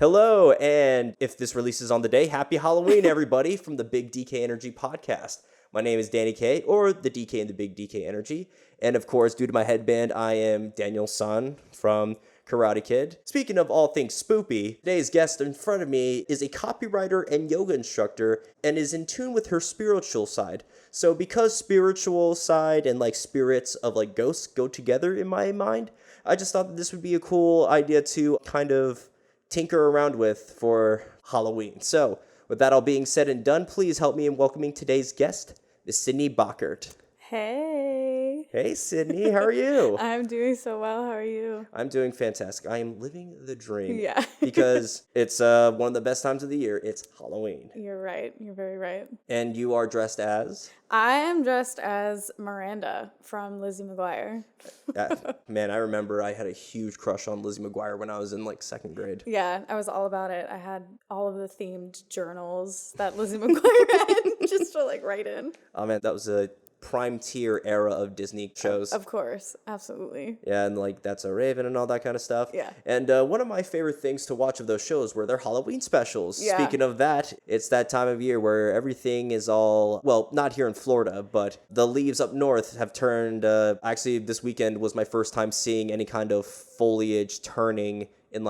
Hello, and if this releases on the day, happy Halloween, everybody, from the Big DK Energy podcast. My name is Danny K, or the DK in the Big DK Energy. And of course, due to my headband, I am Daniel's son from Karate Kid. Speaking of all things spoopy, today's guest in front of me is a copywriter and yoga instructor and is in tune with her spiritual side. So because spiritual side and spirits of ghosts go together in my mind, I just thought that this would be a cool idea to kind of tinker around with for Halloween. So with that all being said and done, please help me in welcoming today's guest, Miss Cidney Bachert. Hey. Hey, Cidney. How are you? I'm doing so well. How are you? I'm doing fantastic. I am living the dream. Yeah. Because it's one of the best times of the year. It's Halloween. You're right. You're very right. And you are dressed as? I am dressed as Miranda from Lizzie McGuire. Man, I remember I had a huge crush on Lizzie McGuire when I was in second grade. Yeah, I was all about it. I had all of the themed journals that Lizzie McGuire had just to write in. Oh man, that was a prime tier era of Disney shows. Of course, absolutely. Yeah, and That's a Raven and all that kind of stuff. Yeah. And one of my favorite things to watch of those shows were their Halloween specials. Yeah. Speaking of that, it's that time of year where everything is all, well, not here in Florida, but the leaves up north have turned, actually this weekend was my first time seeing any kind of foliage turning in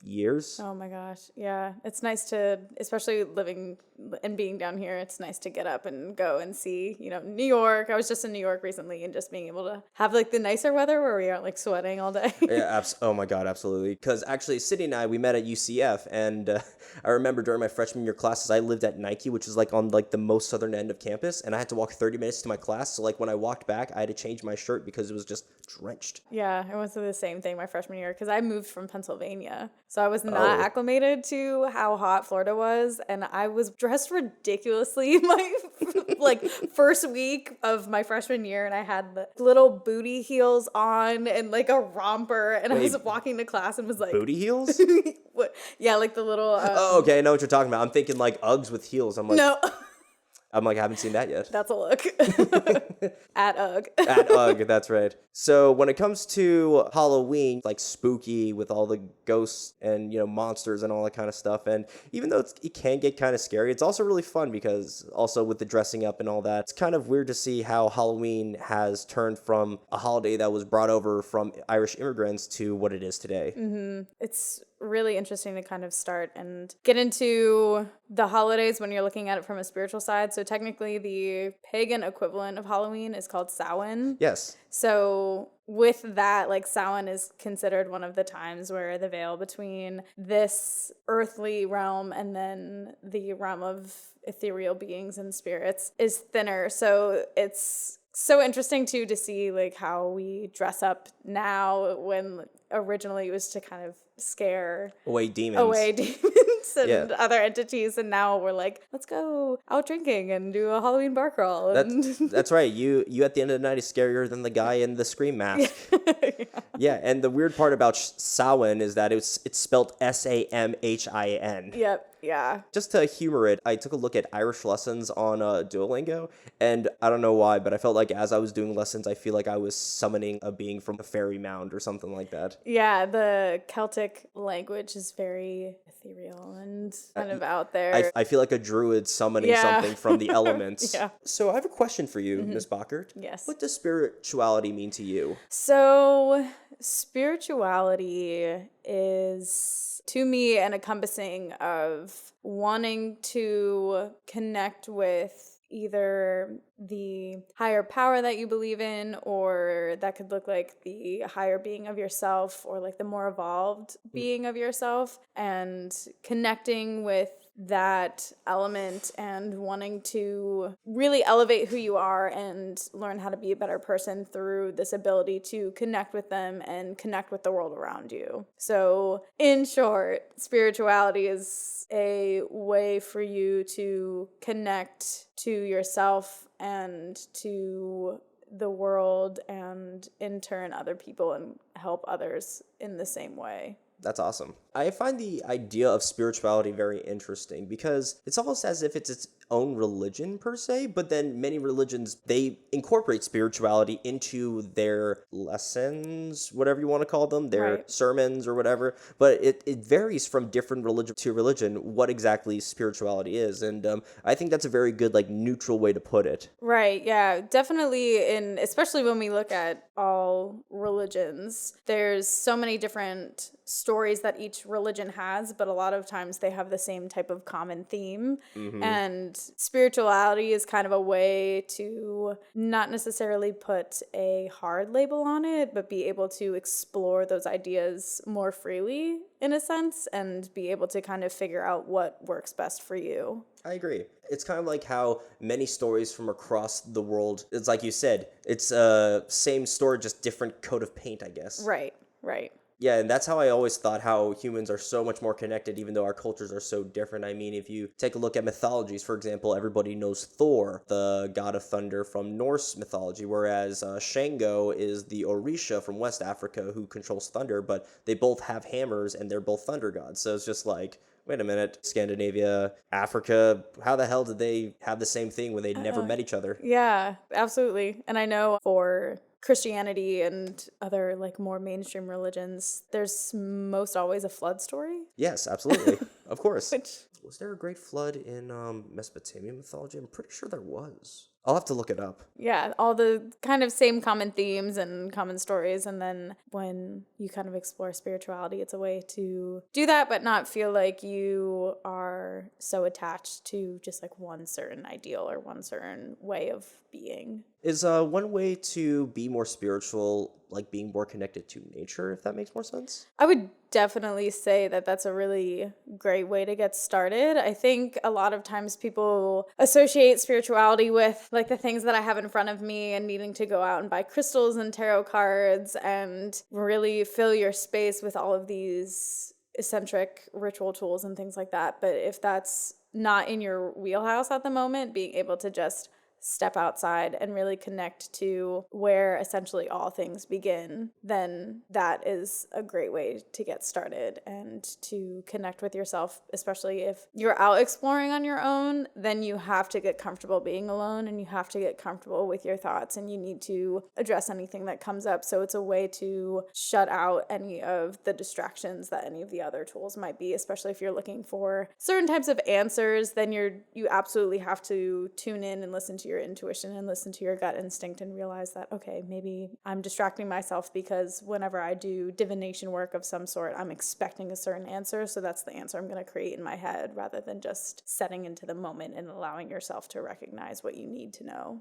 years. Oh my gosh. Yeah. It's nice to, especially living and being down here, it's nice to get up and go and see, New York. I was just in New York recently and just being able to have the nicer weather where we aren't sweating all day. Yeah, oh my God, absolutely. Because actually, Cidney and I, we met at UCF, and I remember during my freshman year classes, I lived at Nike, which is on the most southern end of campus, and I had to walk 30 minutes to my class. So when I walked back, I had to change my shirt because it was just drenched. Yeah, I went through the same thing my freshman year because I moved from Pennsylvania. So I was not acclimated to how hot Florida was, and I was dressed ridiculously my first week of my freshman year, and I had the little booty heels on and a romper, and I was walking to class and was booty heels? What? Yeah, the little. Oh, okay, I know what you're talking about. I'm thinking Uggs with heels. I'm no. I'm I haven't seen that yet. That's a look. At UGG. At UGG, that's right. So when it comes to Halloween, spooky with all the ghosts and, monsters and all that kind of stuff. And even though it can get kind of scary, it's also really fun because also with the dressing up and all that, it's kind of weird to see how Halloween has turned from a holiday that was brought over from Irish immigrants to what it is today. Mm-hmm. It's really interesting to kind of start and get into the holidays when you're looking at it from a spiritual side. So technically the pagan equivalent of Halloween is called Samhain. Yes. So with that, Samhain is considered one of the times where the veil between this earthly realm and then the realm of ethereal beings and spirits is thinner. So it's so interesting too to see how we dress up now when originally it was to kind of scare away demons and other entities, and now we're let's go out drinking and do a Halloween bar crawl. That's right. You at the end of the night is scarier than the guy in the Scream mask. Yeah, and the weird part about Samhain is that it's spelled Samhin. Yep. Yeah. Just to humor it, I took a look at Irish lessons on Duolingo, and I don't know why, but I felt as I was doing lessons, I feel like I was summoning a being from a fairy mound or something like that. Yeah, the Celtic language is very ethereal and kind of out there. I feel like a druid summoning something from the elements. Yeah. So I have a question for you, Miss Bachert. Yes. What does spirituality mean to you? So spirituality is, to me, an encompassing of wanting to connect with either the higher power that you believe in, or that could look like the higher being of yourself, or the more evolved being of yourself, and connecting with that element and wanting to really elevate who you are and learn how to be a better person through this ability to connect with them and connect with the world around you. So in short, spirituality is a way for you to connect to yourself and to the world, and in turn other people, and help others in the same way. That's awesome. I find the idea of spirituality very interesting because it's almost as if it's its own religion per se, but then many religions, they incorporate spirituality into their lessons, whatever you want to call them, their Right. sermons or whatever. But it varies from different religion to religion what exactly spirituality is. And I think that's a very good, like, neutral way to put it. Right, yeah, definitely. Especially when we look at all religions, there's so many different stories that each religion has, but a lot of times they have the same type of common theme. And spirituality is kind of a way to not necessarily put a hard label on it, but be able to explore those ideas more freely, in a sense, and be able to kind of figure out what works best for you. I agree. It's kind of like how many stories from across the world, it's like you said, it's same story, just different coat of paint, I guess. Right, right. Yeah, and that's how I always thought how humans are so much more connected, even though our cultures are so different. I mean, if you take a look at mythologies, for example, everybody knows Thor, the god of thunder from Norse mythology, whereas Shango is the Orisha from West Africa who controls thunder, but they both have hammers and they're both thunder gods. So it's just like, wait a minute, Scandinavia, Africa, how the hell did they have the same thing when they never met each other? Yeah, absolutely. And I know for Christianity and other like more mainstream religions, there's most always a flood story. Yes, absolutely. Of course. Which, Was there a great flood in Mesopotamian mythology? I'm pretty sure there was. I'll have to look it up. yeah, all the kind of same common themes and common stories. And then when you kind of explore spirituality, it's a way to do that, but not feel like you are so attached to just like one certain ideal or one certain way of being. Is one way to be more spiritual, like being more connected to nature, if that makes more sense? I would definitely say that that's a really great way to get started. I think a lot of times people associate spirituality with like the things that I have in front of me and needing to go out and buy crystals and tarot cards and really fill your space with all of these eccentric ritual tools and things like that. But if that's not in your wheelhouse at the moment, being able to just step outside and really connect to where essentially all things begin, then that is a great way to get started and to connect with yourself. Especially if you're out exploring on your own, then you have to get comfortable being alone and you have to get comfortable with your thoughts and you need to address anything that comes up. So it's a way to shut out any of the distractions that any of the other tools might be, especially if you're looking for certain types of answers. Then you absolutely have to tune in and listen to your intuition and listen to your gut instinct and realize that, okay, maybe I'm distracting myself because whenever I do divination work of some sort, I'm expecting a certain answer. So that's the answer I'm going to create in my head rather than just setting into the moment and allowing yourself to recognize what you need to know.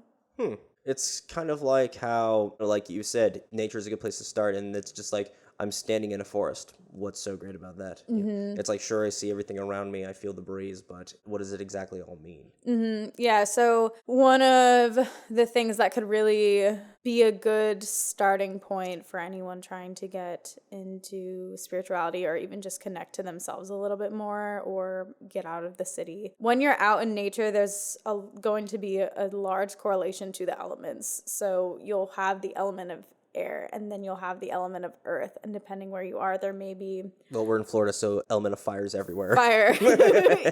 It's kind of like how, like you said, nature is a good place to start, and it's just like, I'm standing in a forest. What's so great about that? It's like, sure, I see everything around me, I feel the breeze, but what does it exactly all mean? Yeah, so one of the things that could really be a good starting point for anyone trying to get into spirituality or even just connect to themselves a little bit more or get out of the city. When you're out in nature, there's going to be a large correlation to the elements. So you'll have the element of air and then you'll have the element of earth, and depending where you are, there may be Well, we're in Florida, so element of fire is everywhere. fire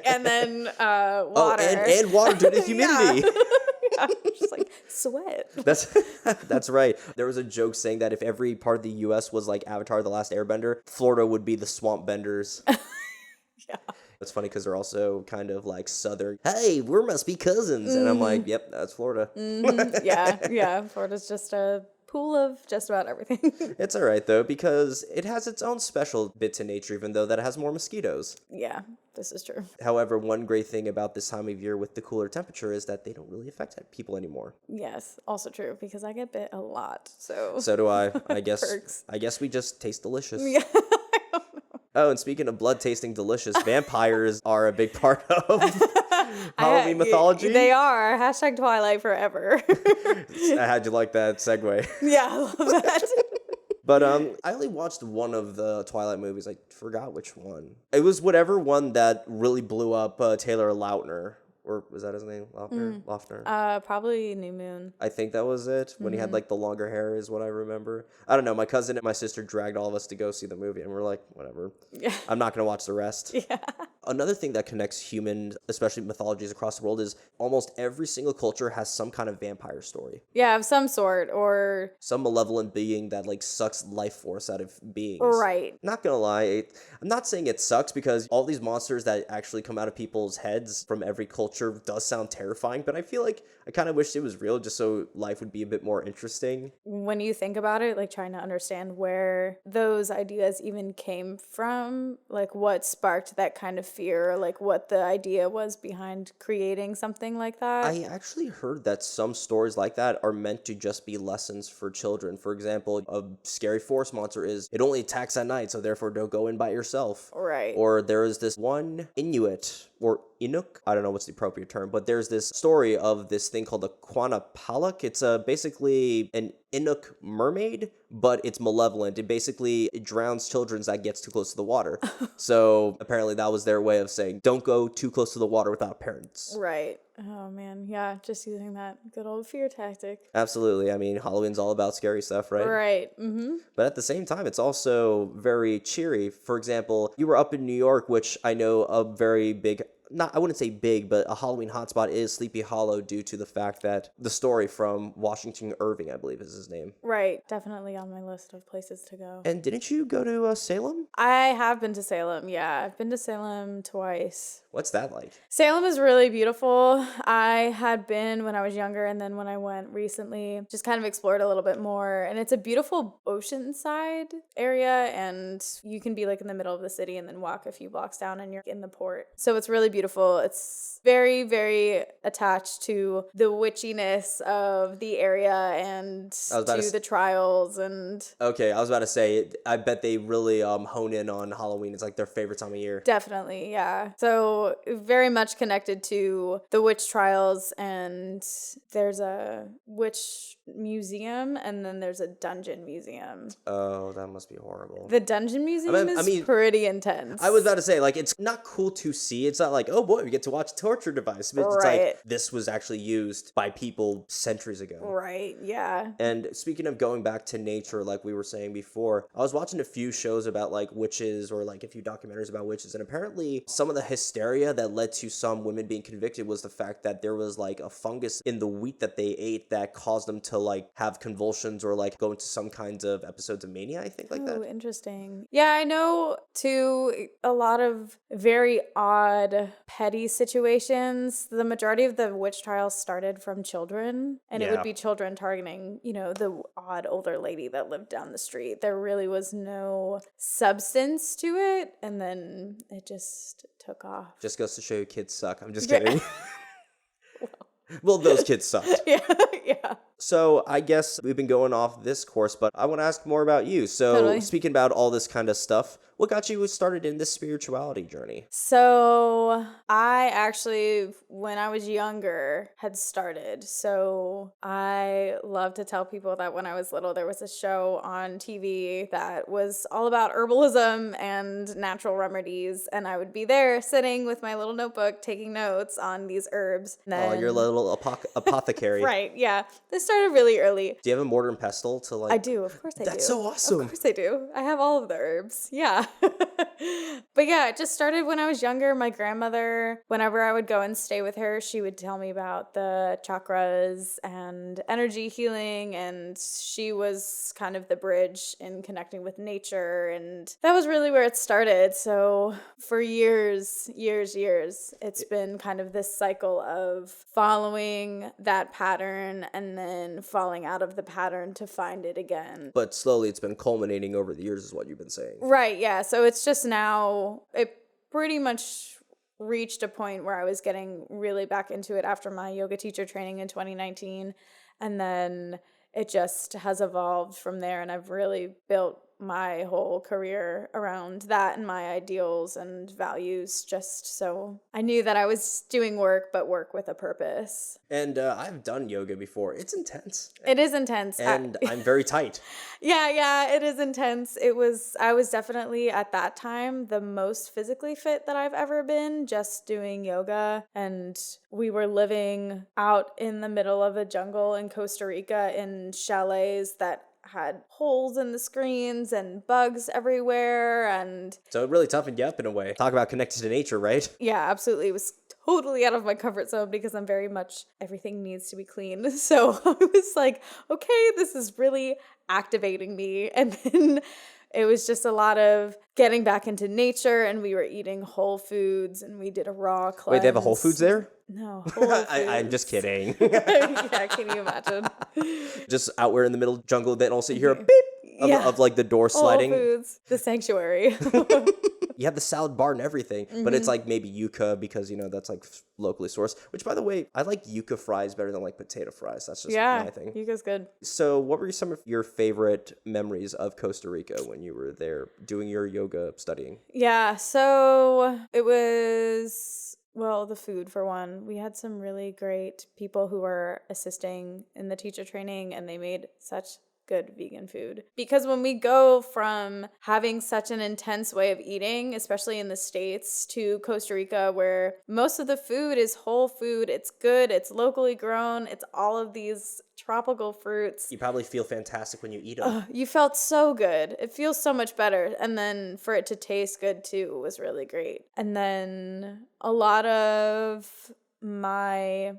and then water. Oh, and water due to humidity. Yeah, just like sweat. That's right. There was a joke saying that if every part of the U.S. was like Avatar: The Last Airbender, Florida would be the swamp benders. Yeah. It's funny because they're also kind of like southern. Hey, we must be cousins, and I'm like, yep, that's Florida. Yeah. Florida's just a pool of just about everything. It's all right though, because it has its own special bit to nature, even though that it has more mosquitoes. Yeah, this is true. However, one great thing about this time of year with the cooler temperature is that they don't really affect people anymore. Yes, also true because I get bit a lot. So do I. I guess. Perks. I guess we just taste delicious. Yeah. Oh, and speaking of blood tasting delicious, vampires are a big part of Halloween mythology. They are. Hashtag Twilight forever. How'd you like that segue? Yeah, I love that. But I only watched one of the Twilight movies. I forgot which one. It was whatever one that really blew up Taylor Lautner. Or was that his name? Lautner? Probably New Moon. I think that was it. When he had like the longer hair is what I remember. I don't know. My cousin and my sister dragged all of us to go see the movie, and we're like, whatever. Yeah. I'm not going to watch the rest. Yeah. Another thing that connects human, especially mythologies across the world, is almost every single culture has some kind of vampire story. Yeah, of some sort, or Some malevolent being that like sucks life force out of beings. right. Not gonna lie, I'm not saying it sucks because all these monsters that actually come out of people's heads from every culture does sound terrifying, but I feel like I kind of wish it was real just so life would be a bit more interesting. When you think about it, like trying to understand where those ideas even came from, like what sparked that kind of fear, like what the idea was behind creating something like that. I actually heard that some stories like that are meant to just be lessons for children. For example, a scary forest monster is it only attacks at night, so therefore don't go in by yourself. Right. Or there is this one Inuit or Inuk, I don't know what's the appropriate term, but there's this story of this thing called a Quanapalak. It's basically an Inuk mermaid, but it's malevolent. It drowns children that gets too close to the water. So apparently that was their way of saying, don't go too close to the water without parents. Right. Oh man, yeah, just using that good old fear tactic. Absolutely. I mean, Halloween's all about scary stuff, right? Right. Mm-hmm. But at the same time, it's also very cheery. For example, you were up in New York, which I know a very big, I wouldn't say big, but a Halloween hotspot is Sleepy Hollow due to the fact that the story from Washington Irving, I believe is his name. Right. Definitely on my list of places to go. And didn't you go to Salem? I have been to Salem. Yeah, I've been to Salem twice. What's that like? Salem is really beautiful. I had been when I was younger, and then when I went recently, just kind of explored a little bit more. And it's a beautiful oceanside area, and you can be like in the middle of the city and then walk a few blocks down and you're in the port. So it's really beautiful. It's very, very attached to the witchiness of the area and to the trials and... Okay, I was about to say, I bet they really hone in on Halloween. It's like their favorite time of year. Definitely, yeah. So very much connected to the witch trials, and there's a witch museum and then there's a dungeon museum. Oh, that must be horrible. The dungeon museum is pretty intense. I was about to say, like, it's not cool to see. It's not like, oh boy, we get to watch a torture device. But it's like, this was actually used by people centuries ago. Right, yeah. And speaking of going back to nature, like we were saying before, I was watching a few shows about like witches or like a few documentaries about witches. And apparently some of the hysteria that led to some women being convicted was the fact that there was like a fungus in the wheat that they ate that caused them to like have convulsions or like go into some kinds of episodes of mania, I think, like that. Oh, interesting. Yeah, I know too, a lot of very odd, petty situations. The majority of the witch trials started from children, and it would be children targeting, you know, the odd older lady that lived down the street. There really was no substance to it, and then it just took off. Just goes to show you kids suck. I'm just kidding. Well, those kids sucked. Yeah. So I guess we've been going off this course, but I want to ask more about you. So Speaking about all this kind of stuff, what got you started in this spirituality journey? So I actually, when I was younger, had started. So I love to tell people that when I was little, there was a show on TV that was all about herbalism and natural remedies. And I would be there sitting with my little notebook, taking notes on these herbs. Oh, your little apothecary. Right, yeah. This started really early. Do you have a mortar and pestle to like? I do, of course I do. That's so awesome. Of course I do. I have all of the herbs. Yeah. But yeah, it just started when I was younger. My grandmother, whenever I would go and stay with her, she would tell me about the chakras and energy healing, and she was kind of the bridge in connecting with nature, and that was really where it started. So for years, it's been kind of this cycle of following that pattern and then falling out of the pattern to find it again. But slowly it's been culminating over the years is what you've been saying. Right, yeah. So it's just now, it pretty much reached a point where I was getting really back into it after my yoga teacher training in 2019. And then it just has evolved from there. And I've really built my whole career around that and my ideals and values, just so I knew that I was doing work, but work with a purpose. And I've done yoga before. It's intense. It is intense. And I'm very tight. Yeah, it is intense. I was definitely at that time the most physically fit that I've ever been, just doing yoga. And we were living out in the middle of a jungle in Costa Rica in chalets that had holes in the screens and bugs everywhere. And So it really toughened you up in a way. Talk about connected to nature, right? yeah, absolutely. It was totally out of my comfort zone because I'm very much, everything needs to be clean. So I was like, okay, this is really activating me. And then it was just a lot of getting back into nature, and we were eating whole foods, and we did a raw cleanse. Wait, they have a Whole Foods there? No, Whole Foods. I'm just kidding. Yeah, can you imagine? Just out where in the middle jungle, then also you hear a beep of like the door Whole sliding. Foods, the sanctuary. You have the salad bar and everything, but it's like maybe yuca because, that's like locally sourced. Which, by the way, I like yuca fries better than like potato fries. That's just my thing. Yuca's good. So what were some of your favorite memories of Costa Rica when you were there doing your yoga studying? Yeah, so it was, well, the food for one. We had some really great people who were assisting in the teacher training, and they made such good vegan food. Because when we go from having such an intense way of eating, especially in the States, to Costa Rica, where most of the food is whole food, it's good, it's locally grown, it's all of these tropical fruits. You probably feel fantastic when you eat them. You felt so good. It feels so much better. And then for it to taste good too was really great. And then a lot of my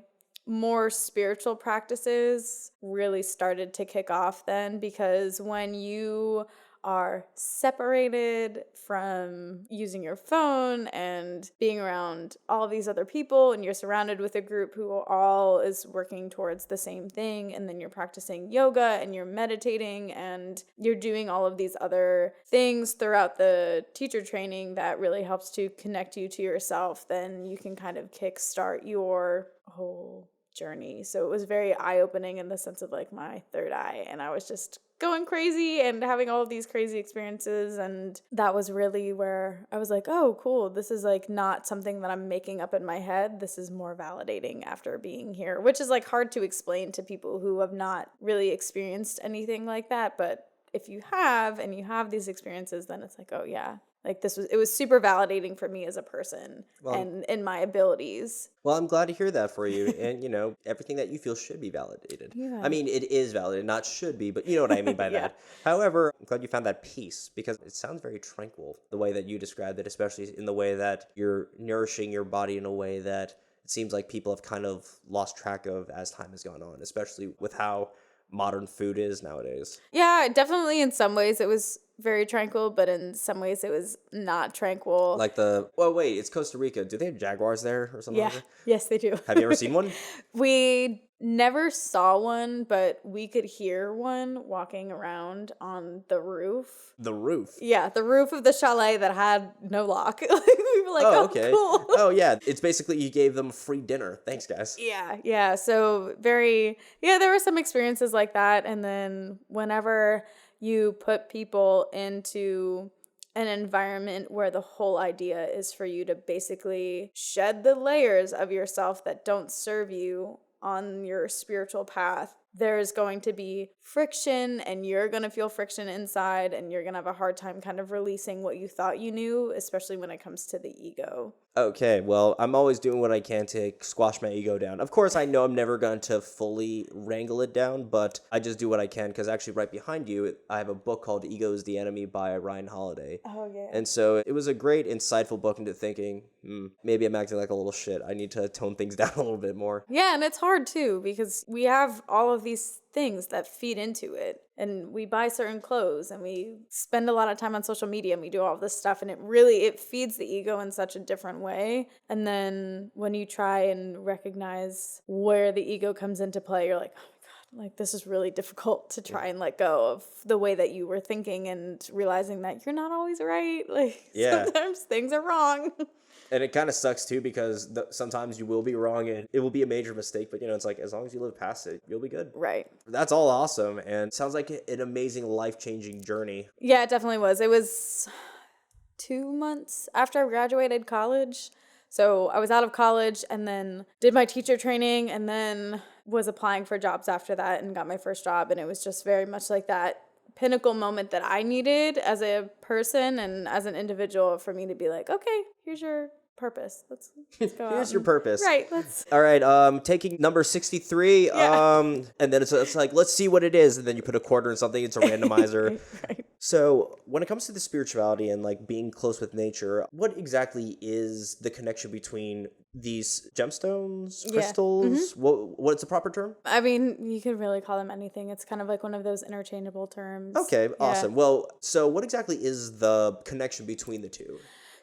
more spiritual practices really started to kick off then, because when you are separated from using your phone and being around all these other people, and you're surrounded with a group who all is working towards the same thing, and then you're practicing yoga and you're meditating and you're doing all of these other things throughout the teacher training that really helps to connect you to yourself, then you can kind of kickstart your whole journey. So it was very eye-opening in the sense of like my third eye, and I was just going crazy and having all of these crazy experiences, and that was really where I was like, oh cool, this is like not something that I'm making up in my head. This is more validating after being here, which is like hard to explain to people who have not really experienced anything like that. But if you have, and you have these experiences, then it's like, oh yeah, like it was super validating for me as a person and in my abilities. Well, I'm glad to hear that for you. And, everything that you feel should be validated. Yeah. I mean, it is validated, not should be, but you know what I mean by that. However, I'm glad you found that peace, because it sounds very tranquil, the way that you described it, especially in the way that you're nourishing your body in a way that it seems like people have kind of lost track of as time has gone on, especially with how modern food is nowadays. Yeah, definitely in some ways it was very tranquil, but in some ways it was not tranquil. Like it's Costa Rica. Do they have jaguars there or something like that? Yes, they do. Have you ever seen one? We never saw one, but we could hear one walking around on the roof. The roof? Yeah, the roof of the chalet that had no lock. We were like, oh, okay. Cool. Oh, yeah. It's basically you gave them free dinner. Thanks, guys. Yeah. So there were some experiences like that. And then whenever you put people into an environment where the whole idea is for you to basically shed the layers of yourself that don't serve you on your spiritual path, there's going to be friction, and you're going to feel friction inside, and you're going to have a hard time kind of releasing what you thought you knew, especially when it comes to the ego. Okay, well, I'm always doing what I can to squash my ego down. Of course, I know I'm never going to fully wrangle it down, but I just do what I can, because actually right behind you, I have a book called Ego is the Enemy by Ryan Holiday. Oh, yeah. And so it was a great, insightful book into thinking, maybe I'm acting like a little shit. I need to tone things down a little bit more. Yeah, and it's hard, too, because we have all of these things that feed into it, and we buy certain clothes, and we spend a lot of time on social media, and we do all of this stuff, and it feeds the ego in such a different way. And then when you try and recognize where the ego comes into play, you're like, oh my God, like this is really difficult to try and let go of the way that you were thinking, and realizing that you're not always right. Like sometimes things are wrong. And it kind of sucks too, because sometimes you will be wrong and it will be a major mistake, but it's like as long as you live past it, you'll be good. Right. That's all awesome, and sounds like an amazing life-changing journey. Yeah, it definitely was. It was 2 months after I graduated college. So I was out of college and then did my teacher training, and then was applying for jobs after that and got my first job. And it was just very much like that pinnacle moment that I needed as a person and as an individual for me to be like, okay, here's your purpose. Let's go Here's out your and- purpose. Right. Let's. All right, taking number 63, Yeah. and then it's like, let's see what it is, and then you put a quarter in something, it's a randomizer. Right. So when it comes to the spirituality and like being close with nature, what exactly is the connection between these gemstones, Yeah. crystals? What's the proper term? I mean, you could really call them anything. It's kind of like one of those interchangeable terms. Okay, Yeah. awesome. Well, so what exactly is the connection between the two?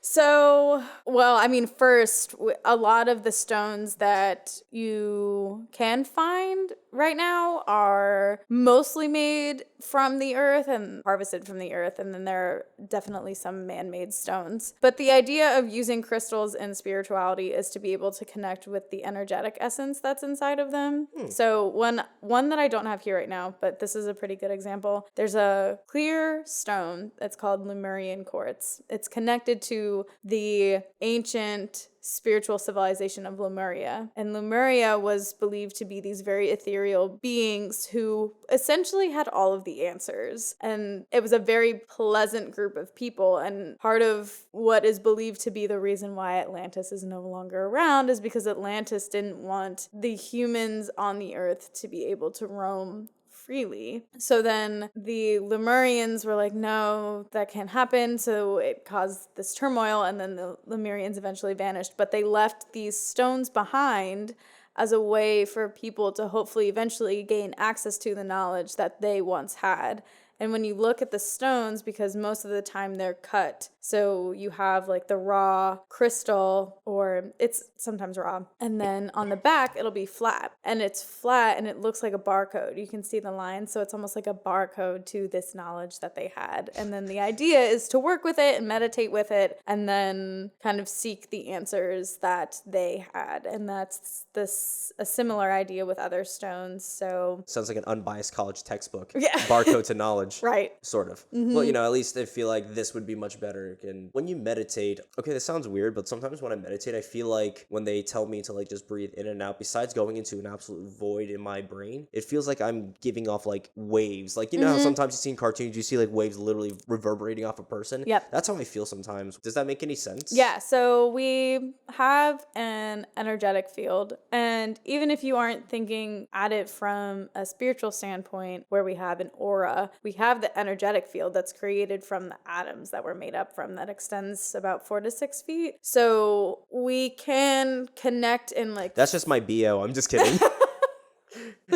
So, well, I mean, first, a lot of the stones that you can find right now are mostly made from the earth and harvested from the earth. And then there are definitely some man-made stones. But the idea of using crystals in spirituality is to be able to connect with the energetic essence that's inside of them. So one that I don't have here right now, but this is a pretty good example. There's a clear stone that's called Lemurian quartz. It's connected to the ancient spiritual civilization of Lemuria. And Lemuria was believed to be these very ethereal beings who essentially had all of the answers. And it was a very pleasant group of people. And part of what is believed to be the reason why Atlantis is no longer around is because Atlantis didn't want the humans on the earth to be able to roam freely. So then the Lemurians were like, no, that can't happen. So it caused this turmoil, and then the Lemurians eventually vanished. But they left these stones behind as a way for people to hopefully eventually gain access to the knowledge that they once had. And when you look at the stones, because most of the time they're cut, so you have like the raw crystal, or it's sometimes raw, and then on the back it'll be flat, and it's flat and it looks like a barcode. You can see the lines, so it's almost like a barcode to this knowledge that they had. And then the idea is to work with it and meditate with it, and then kind of seek the answers that they had. And that's a similar idea with other stones. So Sounds like an unbiased college textbook. Yeah. Barcode to knowledge. Right. Sort of. Well, at least I feel like this would be much better. And when you meditate, okay, this sounds weird, but sometimes when I meditate, I feel like when they tell me to like just breathe in and out, besides going into an absolute void in my brain, it feels like I'm giving off like waves. Like, you know how sometimes you see in cartoons, you see like waves literally reverberating off a person? Yep. That's how I feel sometimes. Does that make any sense? Yeah, so we have an energetic field, and even if you aren't thinking at it from a spiritual standpoint where we have an aura, we have the energetic field that's created from the atoms that we're made up from that extends about 4 to 6 feet. So we can connect in like... That's just my BO. I'm just kidding.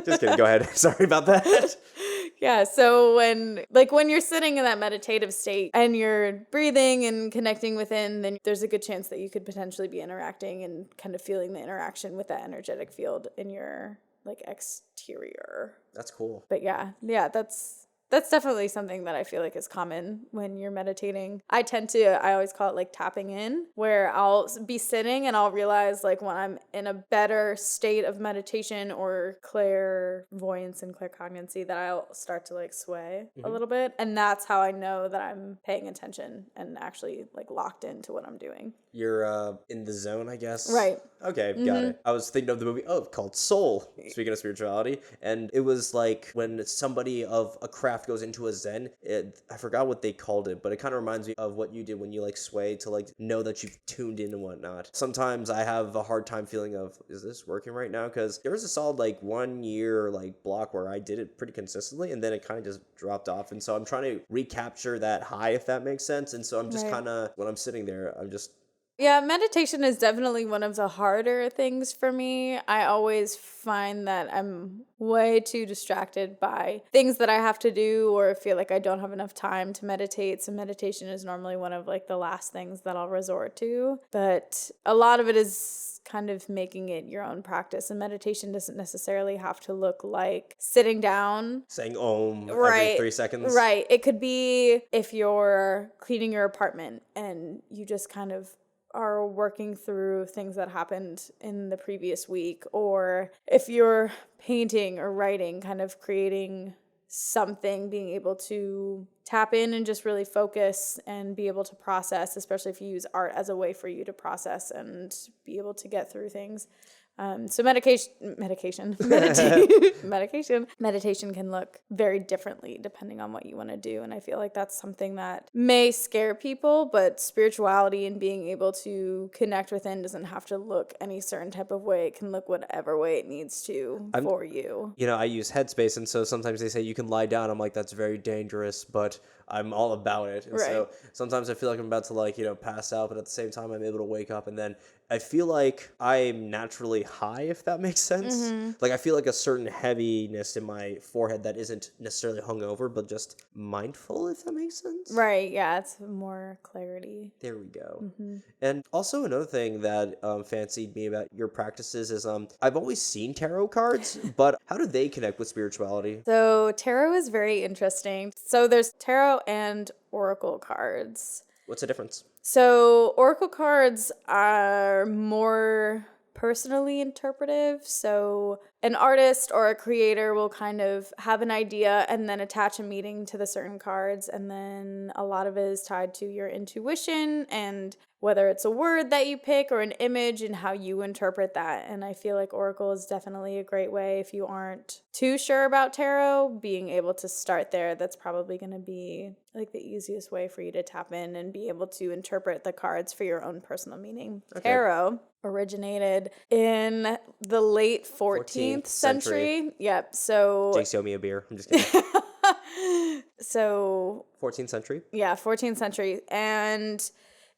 Just kidding. Go ahead. Sorry about that. Yeah, so when you're sitting in that meditative state and you're breathing and connecting within, then there's a good chance that you could potentially be interacting and kind of feeling the interaction with that energetic field in your like exterior. That's cool. But yeah, that's definitely something that I feel like is common when you're meditating. I always call it like tapping in, where I'll be sitting and I'll realize like when I'm in a better state of meditation or clairvoyance and claircognizance that I'll start to like sway a little bit. And that's how I know that I'm paying attention and actually like locked into what I'm doing. You're in the zone, I guess. Right. Okay, got it. I was thinking of the movie, called Soul, speaking of spirituality. And it was like when somebody of a craft goes into a zen, I forgot what they called it, but it kind of reminds me of what you did when you like sway to like know that you've tuned in and whatnot. Sometimes I have a hard time feeling of, is this working right now? Because there was a solid like 1 year like block where I did it pretty consistently, and then it kind of just dropped off. And so I'm trying to recapture that high, if that makes sense. And so I'm just kind of, when I'm sitting there, I'm just... Yeah, meditation is definitely one of the harder things for me. I always find that I'm way too distracted by things that I have to do or feel like I don't have enough time to meditate. So meditation is normally one of like the last things that I'll resort to. But a lot of it is kind of making it your own practice. And meditation doesn't necessarily have to look like sitting down, saying Om every 3 seconds. Right. It could be if you're cleaning your apartment and you just kind of are working through things that happened in the previous week, or if you're painting or writing, kind of creating something, being able to tap in and just really focus and be able to process, especially if you use art as a way for you to process and be able to get through things. So meditation can look very differently depending on what you want to do. And I feel like that's something that may scare people, but spirituality and being able to connect within doesn't have to look any certain type of way. It can look whatever way it needs to for you. I use Headspace, and so sometimes they say you can lie down. I'm like, that's very dangerous, but I'm all about it. And so sometimes I feel like I'm about to pass out, but at the same time I'm able to wake up, and then I feel like I'm naturally high, if that makes sense. Like I feel like a certain heaviness in my forehead that isn't necessarily hungover, but just mindful, if that makes sense. Right, yeah, it's more clarity. There we go. And also another thing that fancied me about your practices is I've always seen tarot cards, but how do they connect with spirituality? So tarot is very interesting. So there's tarot and oracle cards. What's the difference? So oracle cards are more personally interpretive. So an artist or a creator will kind of have an idea and then attach a meaning to the certain cards. And then a lot of it is tied to your intuition and whether it's a word that you pick or an image and how you interpret that. And I feel like oracle is definitely a great way if you aren't too sure about tarot, being able to start there. That's probably going to be like the easiest way for you to tap in and be able to interpret the cards for your own personal meaning. Okay. Tarot originated in the late 14th century. Yep. So Jake's owe me a beer. I'm just kidding. So 14th century? Yeah, 14th century. And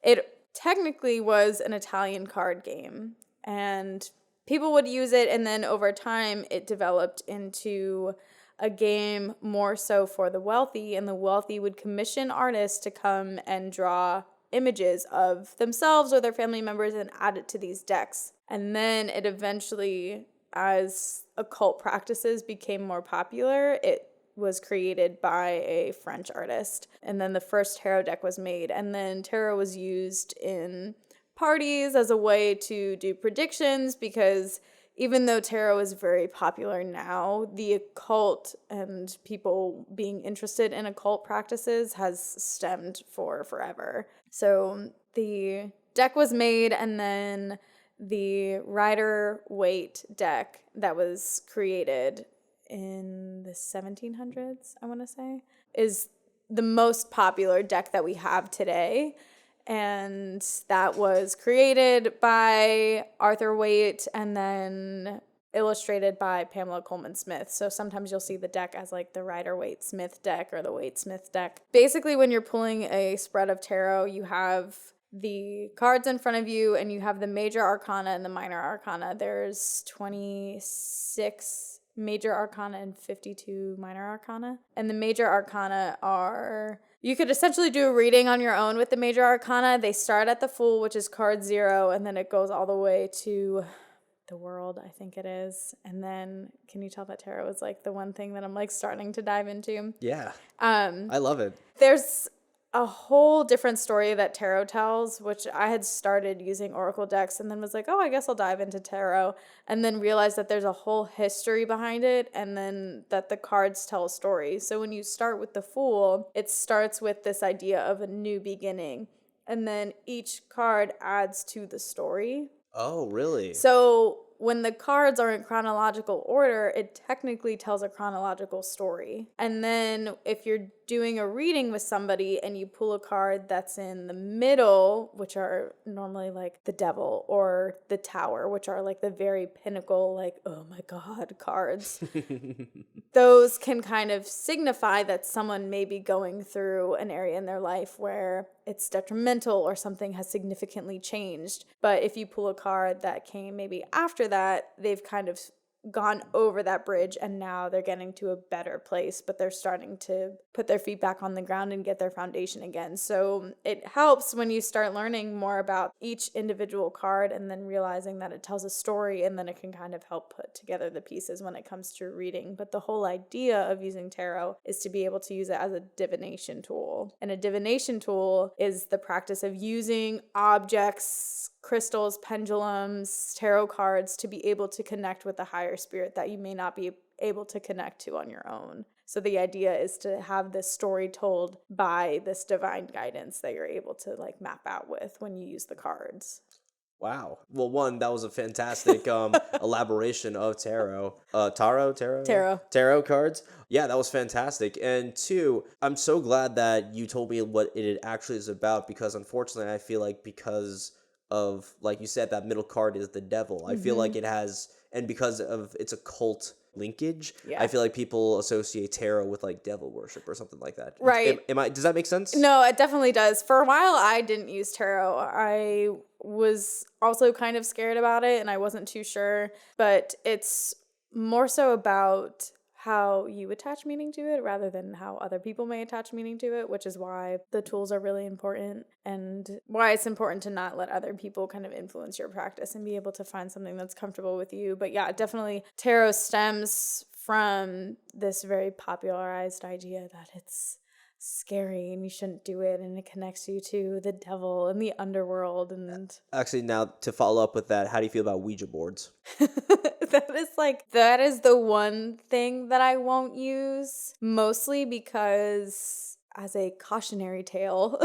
it technically was an Italian card game. And people would use it, and then over time it developed into a game more so for the wealthy, and the wealthy would commission artists to come and draw images of themselves or their family members and add it to these decks. And then it eventually, as occult practices became more popular, it was created by a French artist. And then the first tarot deck was made. And then tarot was used in parties as a way to do predictions, because even though tarot is very popular now, the occult and people being interested in occult practices has stemmed for forever. So the deck was made, and then the Rider-Waite deck that was created in the 1700s, I want to say, is the most popular deck that we have today. And that was created by Arthur Waite and then illustrated by Pamela Coleman Smith. So sometimes you'll see the deck as like the Rider-Waite Smith deck or the Waite Smith deck. Basically, when you're pulling a spread of tarot, you have the cards in front of you and you have the major arcana and the minor arcana. There's 26 major arcana and 52 minor arcana. And the major arcana are... You could essentially do a reading on your own with the major arcana. They start at the Fool, which is card 0, and then it goes all the way to the World, I think it is. And then, can you tell that tarot is like the one thing that I'm like starting to dive into? Yeah. I love it. There's a whole different story that tarot tells, which I had started using oracle decks and then was like, oh, I guess I'll dive into tarot, and then realized that there's a whole history behind it, and then that the cards tell a story. So when you start with the Fool, it starts with this idea of a new beginning, and then each card adds to the story. Oh, really? So when the cards are in chronological order, it technically tells a chronological story. And then if you're doing a reading with somebody and you pull a card that's in the middle, which are normally like the Devil or the Tower, which are like the very pinnacle, like, oh my God, cards. Those can kind of signify that someone may be going through an area in their life where it's detrimental or something has significantly changed. But if you pull a card that came maybe after that, they've kind of gone over that bridge and now they're getting to a better place, but they're starting to put their feet back on the ground and get their foundation again. So it helps when you start learning more about each individual card and then realizing that it tells a story, and then it can kind of help put together the pieces when it comes to reading. But the whole idea of using tarot is to be able to use it as a divination tool. And a divination tool is the practice of using objects, crystals, pendulums, tarot cards to be able to connect with the higher spirit that you may not be able to connect to on your own. So the idea is to have this story told by this divine guidance that you're able to like map out with when you use the cards. Wow. Well, one, that was a fantastic elaboration of tarot cards. Yeah, that was fantastic. And two, I'm so glad that you told me what it actually is about, because unfortunately, I feel like because of, like you said, that middle card is the devil. I feel like it has, and because of its occult linkage, Yeah. I feel like people associate tarot with like devil worship or something like that. Right. Does that make sense? No, it definitely does. For a while, I didn't use tarot. I was also kind of scared about it and I wasn't too sure, but it's more so about how you attach meaning to it rather than how other people may attach meaning to it, which is why the tools are really important and why it's important to not let other people kind of influence your practice and be able to find something that's comfortable with you. But yeah, definitely tarot stems from this very popularized idea that it's scary and you shouldn't do it, and it connects you to the devil and the underworld. And Actually, now to follow up with that, how do you feel about Ouija boards? that is the one thing that I won't use, mostly because as a cautionary tale,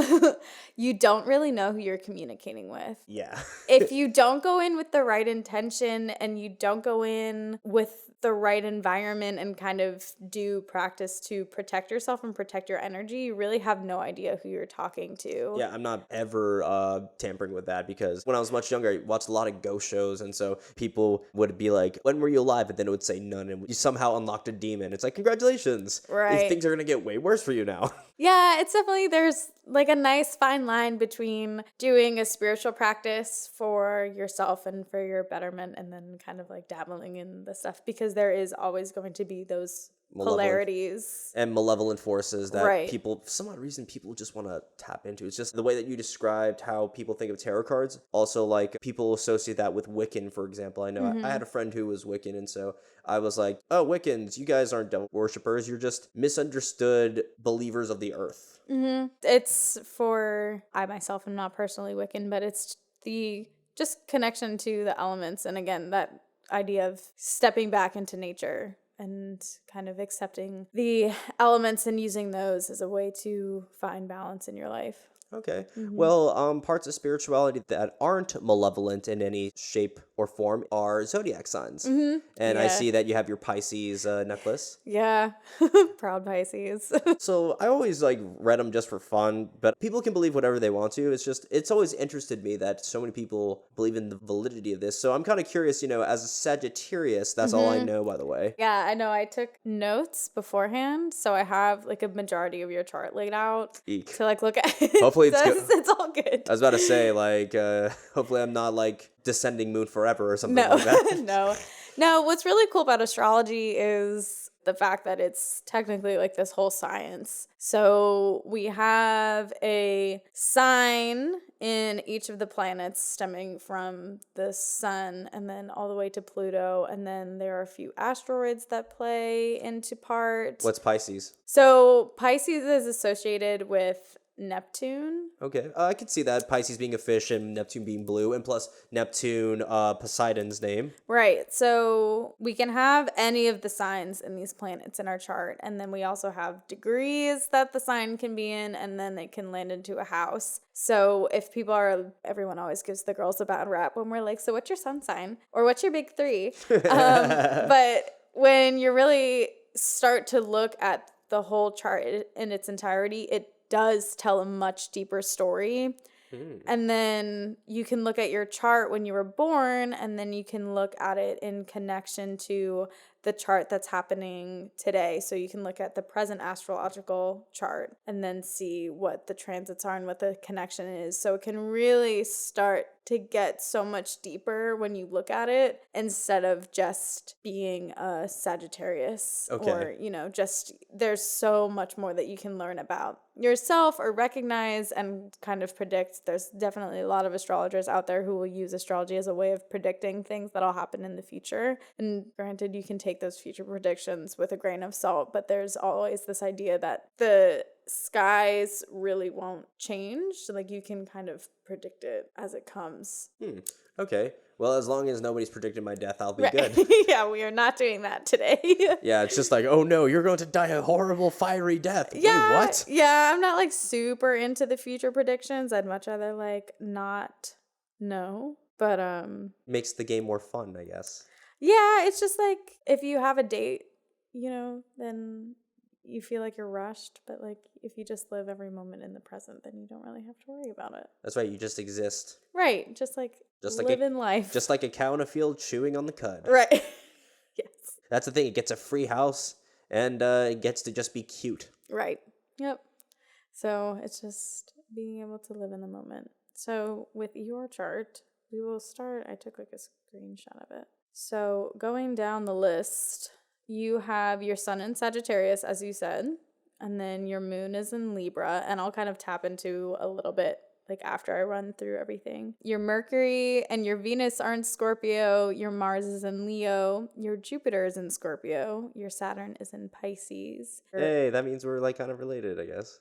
you don't really know who you're communicating with. Yeah. If you don't go in with the right intention and you don't go in with the right environment and kind of do practice to protect yourself and protect your energy, you really have no idea who you're talking to. Yeah, I'm not ever tampering with that, because when I was much younger, I watched a lot of ghost shows, and so people would be like, when were you alive? And then it would say none, and you somehow unlocked a demon. It's like, congratulations. Right. Things are going to get way worse for you now. Yeah, it's definitely, there's like a nice fine line between doing a spiritual practice for yourself and for your betterment and then kind of like dabbling in the stuff, because there is always going to be those polarities and malevolent forces that right. people, for some odd reason, people just want to tap into. It's just the way that you described how people think of tarot cards. Also, like, people associate that with Wiccan, for example. I know I had a friend who was Wiccan, and so I was like, oh, Wiccans, you guys aren't devil worshippers. You're just misunderstood believers of the earth. It's for, I myself am not personally Wiccan, but it's the just connection to the elements. And again, that idea of stepping back into nature and kind of accepting the elements and using those as a way to find balance in your life. Okay. Well, parts of spirituality that aren't malevolent in any shape or form are zodiac signs. And I see that you have your Pisces necklace. Yeah. Proud Pisces. So I always like read them just for fun, but people can believe whatever they want to. It's always interested me that so many people believe in the validity of this. So I'm kind of curious, as a Sagittarius, that's all I know, by the way. Yeah, I know. I took notes beforehand, so I have like a majority of your chart laid out Eek. to like look at. Hopefully it's good. It's all good. I was about to say, like, hopefully I'm not like descending moon forever or something like that. No, what's really cool about astrology is the fact that it's technically like this whole science. So we have a sign in each of the planets stemming from the sun and then all the way to Pluto. And then there are a few asteroids that play into part. What's Pisces? So Pisces is associated with Neptune. Okay, I could see that, Pisces being a fish and Neptune being blue, and plus Neptune, Poseidon's name. Right, so we can have any of the signs in these planets in our chart, and then we also have degrees that the sign can be in, and then it can land into a house. So if everyone always gives the girls a bad rap when we're like, so what's your sun sign? Or what's your big three? But when you really start to look at the whole chart in its entirety, it does tell a much deeper story. And then you can look at your chart when you were born, and then you can look at it in connection to the chart that's happening today. So you can look at the present astrological chart and then see what the transits are and what the connection is. So it can really start to get so much deeper when you look at it, instead of just being a Sagittarius. Okay. Or, just there's so much more that you can learn about yourself or recognize and kind of predict. There's definitely a lot of astrologers out there who will use astrology as a way of predicting things that'll happen in the future. And granted, you can take those future predictions with a grain of salt, but there's always this idea that the skies really won't change. Like, you can kind of predict it as it comes. Okay. Well, as long as nobody's predicting my death, I'll be good. Yeah, we are not doing that today. Yeah, it's just like, oh no, you're going to die a horrible, fiery death. Yeah, wait, what? Yeah, I'm not like super into the future predictions. I'd much rather like not know. But Makes the game more fun, I guess. yeah, it's just like if you have a date, then you feel like you're rushed, but like if you just live every moment in the present, then you don't really have to worry about it. That's right, you just exist. Right, just like living life. Just like a cow in a field chewing on the cud. Right. Yes. That's the thing, it gets a free house, and it gets to just be cute. Right. Yep. So it's just being able to live in the moment. So with your chart, we will start. I took like a screenshot of it. So going down the list, you have your sun in Sagittarius, as you said, and then your moon is in Libra, and I'll kind of tap into a little bit like after I run through everything. Your Mercury and your Venus are in Scorpio, your Mars is in Leo, your Jupiter is in Scorpio, your Saturn is in Pisces. Hey, that means we're like kind of related, I guess.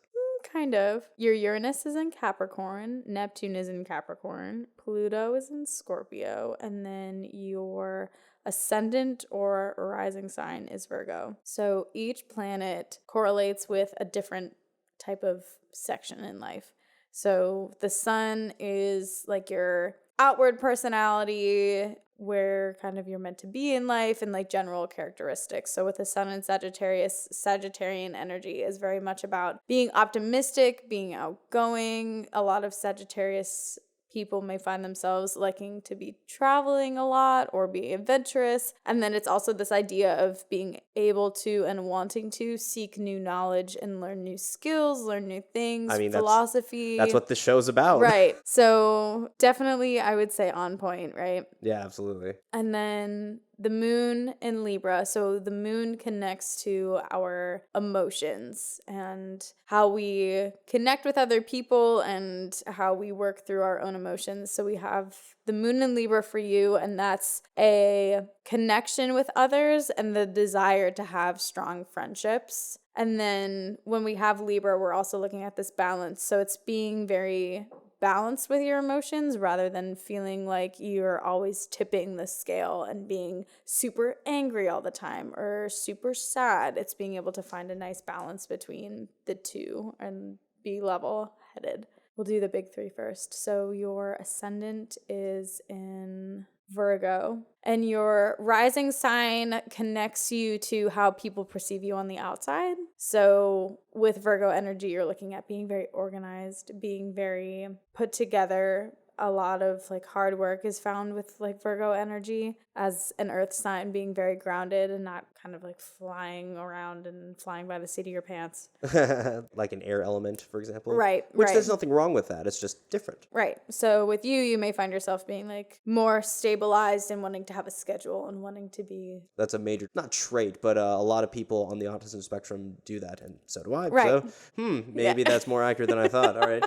Kind of. Your Uranus is in Capricorn, Neptune is in Capricorn, Pluto is in Scorpio, and then your ascendant or rising sign is Virgo. So each planet correlates with a different type of section in life. So the sun is like your outward personality, where kind of you're meant to be in life, and like general characteristics. So with the sun in Sagittarius, Sagittarian energy is very much about being optimistic, being outgoing. A lot of Sagittarius people may find themselves liking to be traveling a lot or being adventurous. And then it's also this idea of being able to and wanting to seek new knowledge and learn new skills, learn new things, I mean, philosophy. That's what the show's about. Right. So definitely I would say on point, right? Yeah, absolutely. And then the moon in Libra. So the moon connects to our emotions and how we connect with other people and how we work through our own emotions. So we have the moon in Libra for you, and that's a connection with others and the desire to have strong friendships. And then when we have Libra, we're also looking at this balance. So it's being very balanced with your emotions rather than feeling like you're always tipping the scale and being super angry all the time or super sad. It's being able to find a nice balance between the two and be level-headed. We'll do the big three first. So your ascendant is in Virgo, and your rising sign connects you to how people perceive you on the outside. So with Virgo energy, you're looking at being very organized, being very put together. A lot of like hard work is found with like Virgo energy as an earth sign, being very grounded and not kind of like flying around and flying by the seat of your pants. Like an air element, for example. Right. Which there's nothing wrong with that. It's just different. Right. So with you may find yourself being like more stabilized and wanting to have a schedule and wanting to be. That's a major, not trait, but a lot of people on the autism spectrum do that, and so do I. Right. So, maybe that's more accurate than I thought. All right.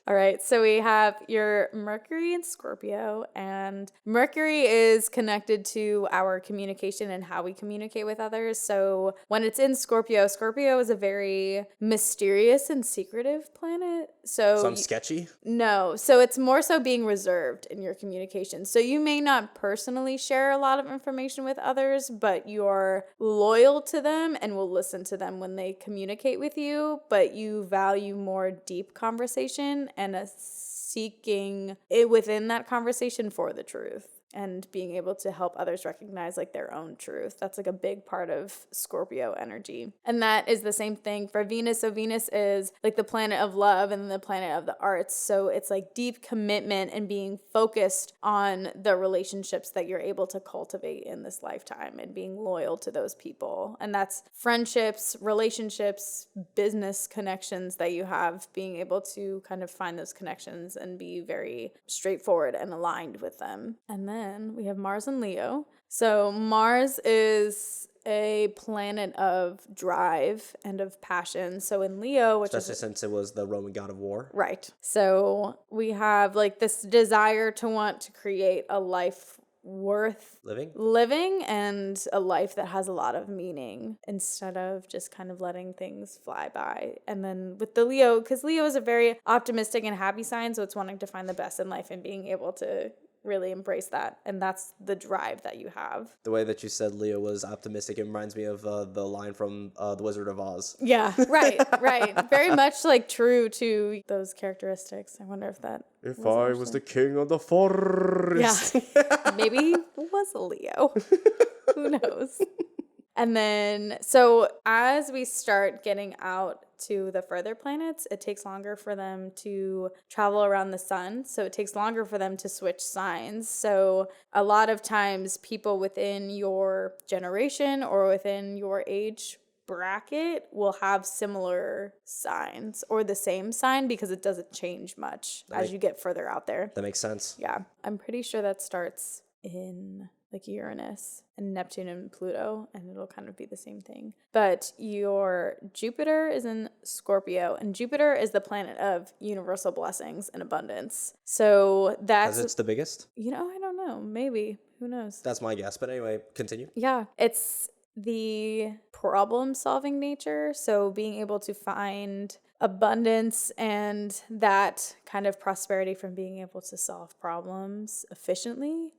All right, so we have your Mercury in Scorpio, and Mercury is connected to our communication and how we communicate with others. So when it's in Scorpio, Scorpio is a very mysterious and secretive planet. So Some sketchy? No, so it's more so being reserved in your communication. So you may not personally share a lot of information with others, but you're loyal to them and will listen to them when they communicate with you, but you value more deep conversation and a seeking it within that conversation for the truth and being able to help others recognize like their own truth. That's like a big part of Scorpio energy. And that is the same thing for Venus. So Venus is like the planet of love and the planet of the arts. So it's like deep commitment and being focused on the relationships that you're able to cultivate in this lifetime and being loyal to those people. And that's friendships, relationships, business connections that you have, being able to kind of find those connections and be very straightforward and aligned with them. And then we have Mars and Leo. So Mars is a planet of drive and of passion. So in Leo, which especially since it was the Roman god of war. Right. So we have like this desire to want to create a life worth living and a life that has a lot of meaning instead of just kind of letting things fly by. And then with the Leo, because Leo is a very optimistic and happy sign, so it's wanting to find the best in life and being able to really embrace that. And that's the drive that you have. The way that you said Leo was optimistic, it reminds me of the line from The Wizard of Oz. Yeah, right, right. Very much like true to those characteristics. I wonder if that If I was the king of the forest. Yeah. Maybe he was a Leo. Who knows? And then, so as we start getting out to the further planets, it takes longer for them to travel around the sun. So it takes longer for them to switch signs. So a lot of times people within your generation or within your age bracket will have similar signs or the same sign because it doesn't change much as you get further out there. That makes sense. Yeah. I'm pretty sure that starts in like Uranus and Neptune and Pluto, and it'll kind of be the same thing. But your Jupiter is in Scorpio, and Jupiter is the planet of universal blessings and abundance. So that's... Because it's the biggest? I don't know. Maybe. Who knows? That's my guess. But anyway, continue. Yeah. It's the problem-solving nature. So being able to find abundance and that kind of prosperity from being able to solve problems efficiently.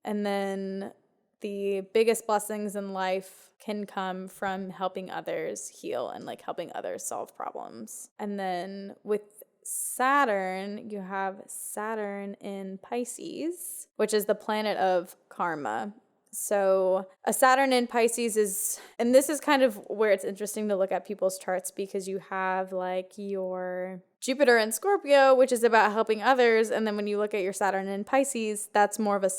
And then the biggest blessings in life can come from helping others heal and like helping others solve problems. And then with Saturn, you have Saturn in Pisces, which is the planet of karma. So a Saturn in Pisces is, and this is kind of where it's interesting to look at people's charts because you have like your Jupiter in Scorpio, which is about helping others. And then when you look at your Saturn in Pisces, that's more of a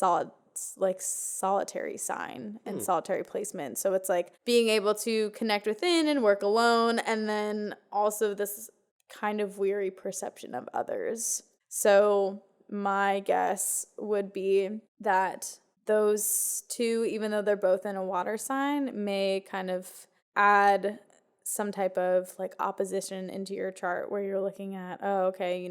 solitary sign and solitary placement. So it's like being able to connect within and work alone. And then also this kind of weary perception of others. So my guess would be that those two, even though they're both in a water sign, may kind of add some type of like opposition into your chart where you're looking at, oh, okay,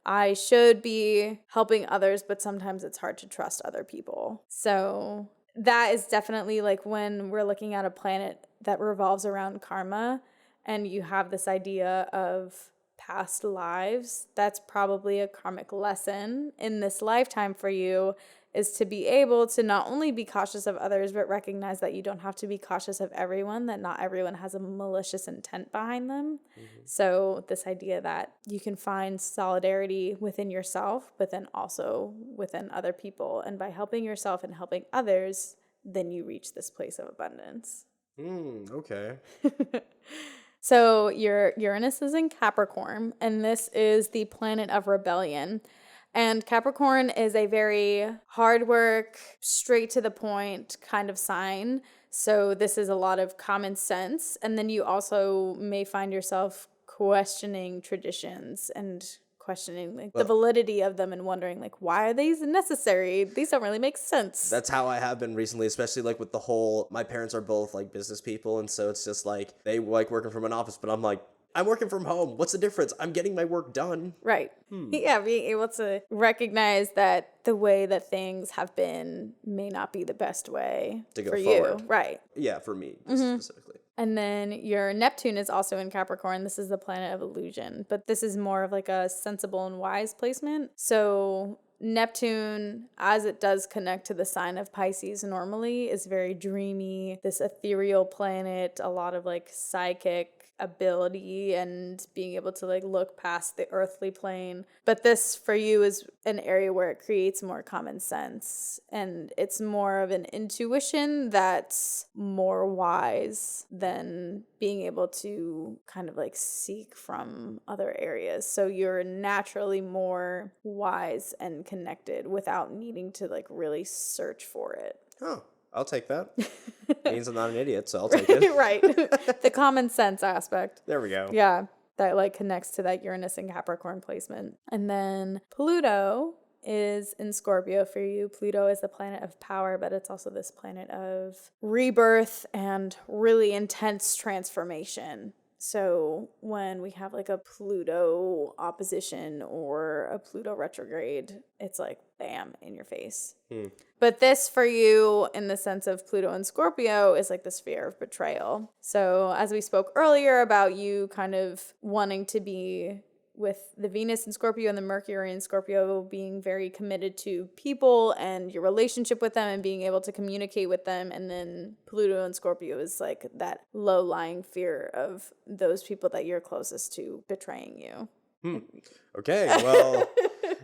I should be helping others, but sometimes it's hard to trust other people. So that is definitely like when we're looking at a planet that revolves around karma and you have this idea of past lives, that's probably a karmic lesson in this lifetime for you, is to be able to not only be cautious of others, but recognize that you don't have to be cautious of everyone, that not everyone has a malicious intent behind them. Mm-hmm. So this idea that you can find solidarity within yourself, but then also within other people. And by helping yourself and helping others, then you reach this place of abundance. Okay. So your Uranus is in Capricorn, and this is the planet of rebellion. And Capricorn is a very hard work, straight to the point kind of sign. So this is a lot of common sense. And then you also may find yourself questioning traditions and questioning like the validity of them and wondering like, why are these necessary? These don't really make sense. That's how I have been recently, especially like with the whole, my parents are both like business people. And so it's just like, they like working from an office, but I'm like, I'm working from home. What's the difference? I'm getting my work done. Right. Yeah, being able to recognize that the way that things have been may not be the best way to go for forward. You. Right. Yeah, for me specifically. And then your Neptune is also in Capricorn. This is the planet of illusion, but this is more of like a sensible and wise placement. So Neptune, as it does connect to the sign of Pisces normally, is very dreamy, this ethereal planet, a lot of like psychic ability and being able to like look past the earthly plane. But this for you is an area where it creates more common sense and it's more of an intuition that's more wise than being able to kind of like seek from other areas. So you're naturally more wise and connected without needing to like really search for it. Oh, I'll take that. Means I'm not an idiot, so I'll take it. Right. The common sense aspect. There we go. Yeah. That like connects to that Uranus and Capricorn placement. And then Pluto is in Scorpio for you. Pluto is the planet of power, but it's also this planet of rebirth and really intense transformation. So when we have like a Pluto opposition or a Pluto retrograde, it's like bam in your face. But this for you in the sense of Pluto and Scorpio is like this fear of betrayal. So as we spoke earlier about you kind of wanting to be with the Venus in Scorpio and the Mercury in Scorpio being very committed to people and your relationship with them and being able to communicate with them. And then Pluto in Scorpio is like that low-lying fear of those people that you're closest to betraying you. Okay, well,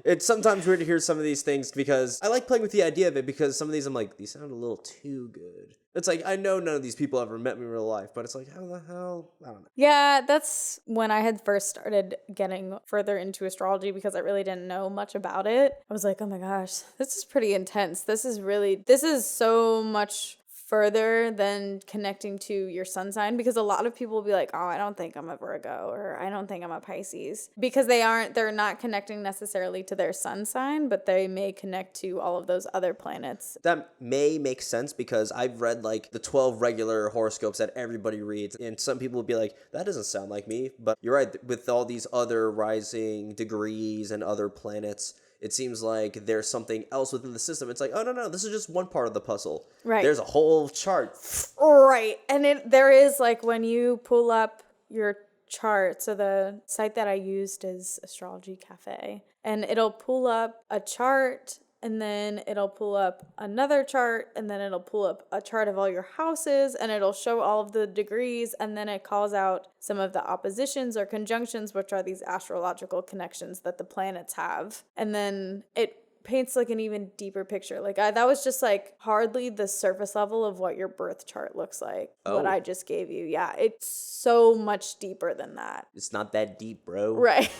it's sometimes weird to hear some of these things because I like playing with the idea of it because some of these I'm like, these sound a little too good. It's like, I know none of these people ever met me in real life, but it's like, how the hell? I don't know. Yeah, that's when I had first started getting further into astrology because I really didn't know much about it. I was like, oh my gosh, this is pretty intense. This is so much further than connecting to your sun sign, because a lot of people will be like, oh, I don't think I'm a Virgo, or I don't think I'm a Pisces, because they're not connecting necessarily to their sun sign, but they may connect to all of those other planets. That may make sense because I've read like the 12 regular horoscopes that everybody reads, and some people will be like, that doesn't sound like me. But you're right, with all these other rising degrees and other planets, it seems like there's something else within the system. It's like, oh, no, this is just one part of the puzzle. Right. There's a whole chart. Right. And there is, like, when you pull up your chart, so the site that I used is Astrology Cafe, and it'll pull up a chart, and then it'll pull up another chart, and then it'll pull up a chart of all your houses, and it'll show all of the degrees, and then it calls out some of the oppositions or conjunctions, which are these astrological connections that the planets have. And then it paints like an even deeper picture. Like that was just like hardly the surface level of what your birth chart looks like. What I just gave you. Yeah, it's so much deeper than that. It's not that deep, bro. Right.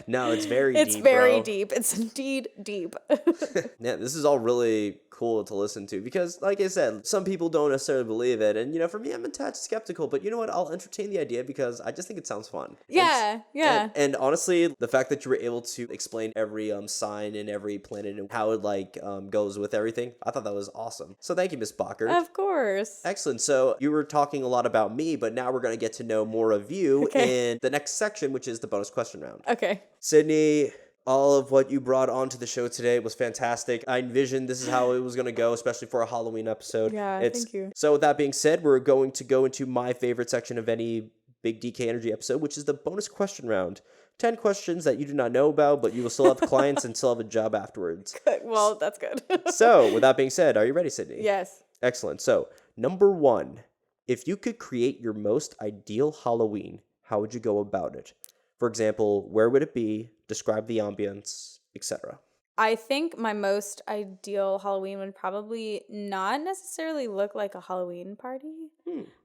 No, it's very deep, It's very bro. deep. It's indeed deep. Yeah, this is all really cool to listen to because, like I said, some people don't necessarily believe it. And, for me, I'm a touch skeptical. But you know what? I'll entertain the idea because I just think it sounds fun. Yeah. And honestly, the fact that you were able to explain every sign and every planet and how it goes with everything, I thought that was awesome. So thank you, Miss Bachert. Of course. Excellent. So you were talking a lot about me, but now we're going to get to know more of you in the next section, which is the bonus question round. Okay. Cidney, all of what you brought onto the show today was fantastic. I envisioned this is how it was going to go, especially for a Halloween episode. Yeah, thank you. So with that being said, we're going to go into my favorite section of any Big DK Energy episode, which is the bonus question round. 10 questions that you do not know about, but you will still have clients and still have a job afterwards. Good. Well, that's good. So with that being said, are you ready, Cidney? Yes. Excellent. So number 1, if you could create your most ideal Halloween, how would you go about it? For example, where would it be? Describe the ambience, etc. I think my most ideal Halloween would probably not necessarily look like a Halloween party.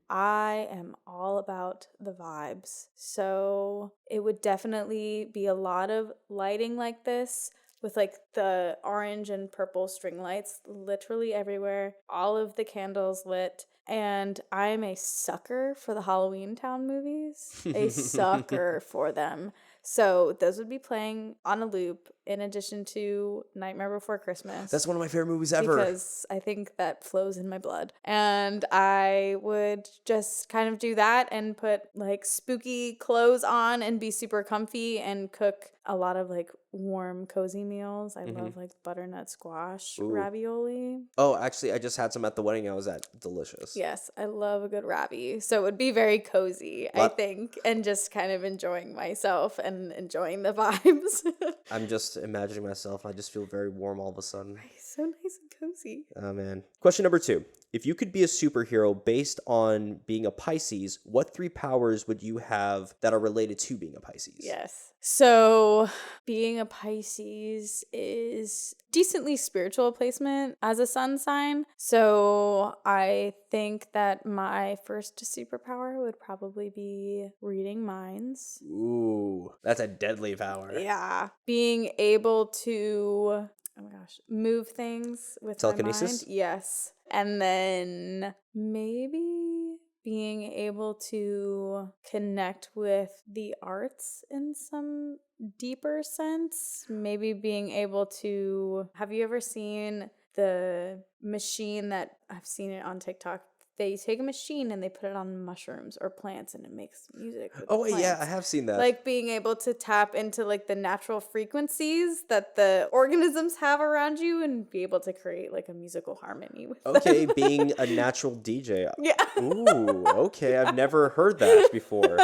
I am all about the vibes. So it would definitely be a lot of lighting like this with like the orange and purple string lights literally everywhere, all of the candles lit. And I'm a sucker for the Halloween Town movies, a sucker for them. So those would be playing on a loop in addition to Nightmare Before Christmas. That's one of my favorite movies ever. Because I think that flows in my blood. And I would just kind of do that and put like spooky clothes on and be super comfy and cook a lot of like warm, cozy meals. I love like butternut squash ravioli. Oh, actually, I just had some at the wedding I was at. Delicious. Yes, I love a good ravi. So it would be very cozy, I think, and just kind of enjoying myself and enjoying the vibes. I'm just imagining myself. I just feel very warm all of a sudden. So nice and cozy. Oh, man. Question number 2. If you could be a superhero based on being a Pisces, what 3 powers would you have that are related to being a Pisces? Yes. So being a Pisces is decently spiritual placement as a sun sign. So I think that my first superpower would probably be reading minds. Ooh, that's a deadly power. Yeah. Being able to, oh my gosh, move things with telekinesis? My mind. Yes. And then maybe being able to connect with the arts in some deeper sense. Maybe being able to, have you ever seen the machine that, I've seen it on TikTok, they take a machine and they put it on mushrooms or plants and it makes music with Oh, the yeah, plants. I have seen that. Like being able to tap into like the natural frequencies that the organisms have around you and be able to create like a musical harmony with Okay, them. being a natural DJ. Yeah. Ooh, okay. I've never heard that before.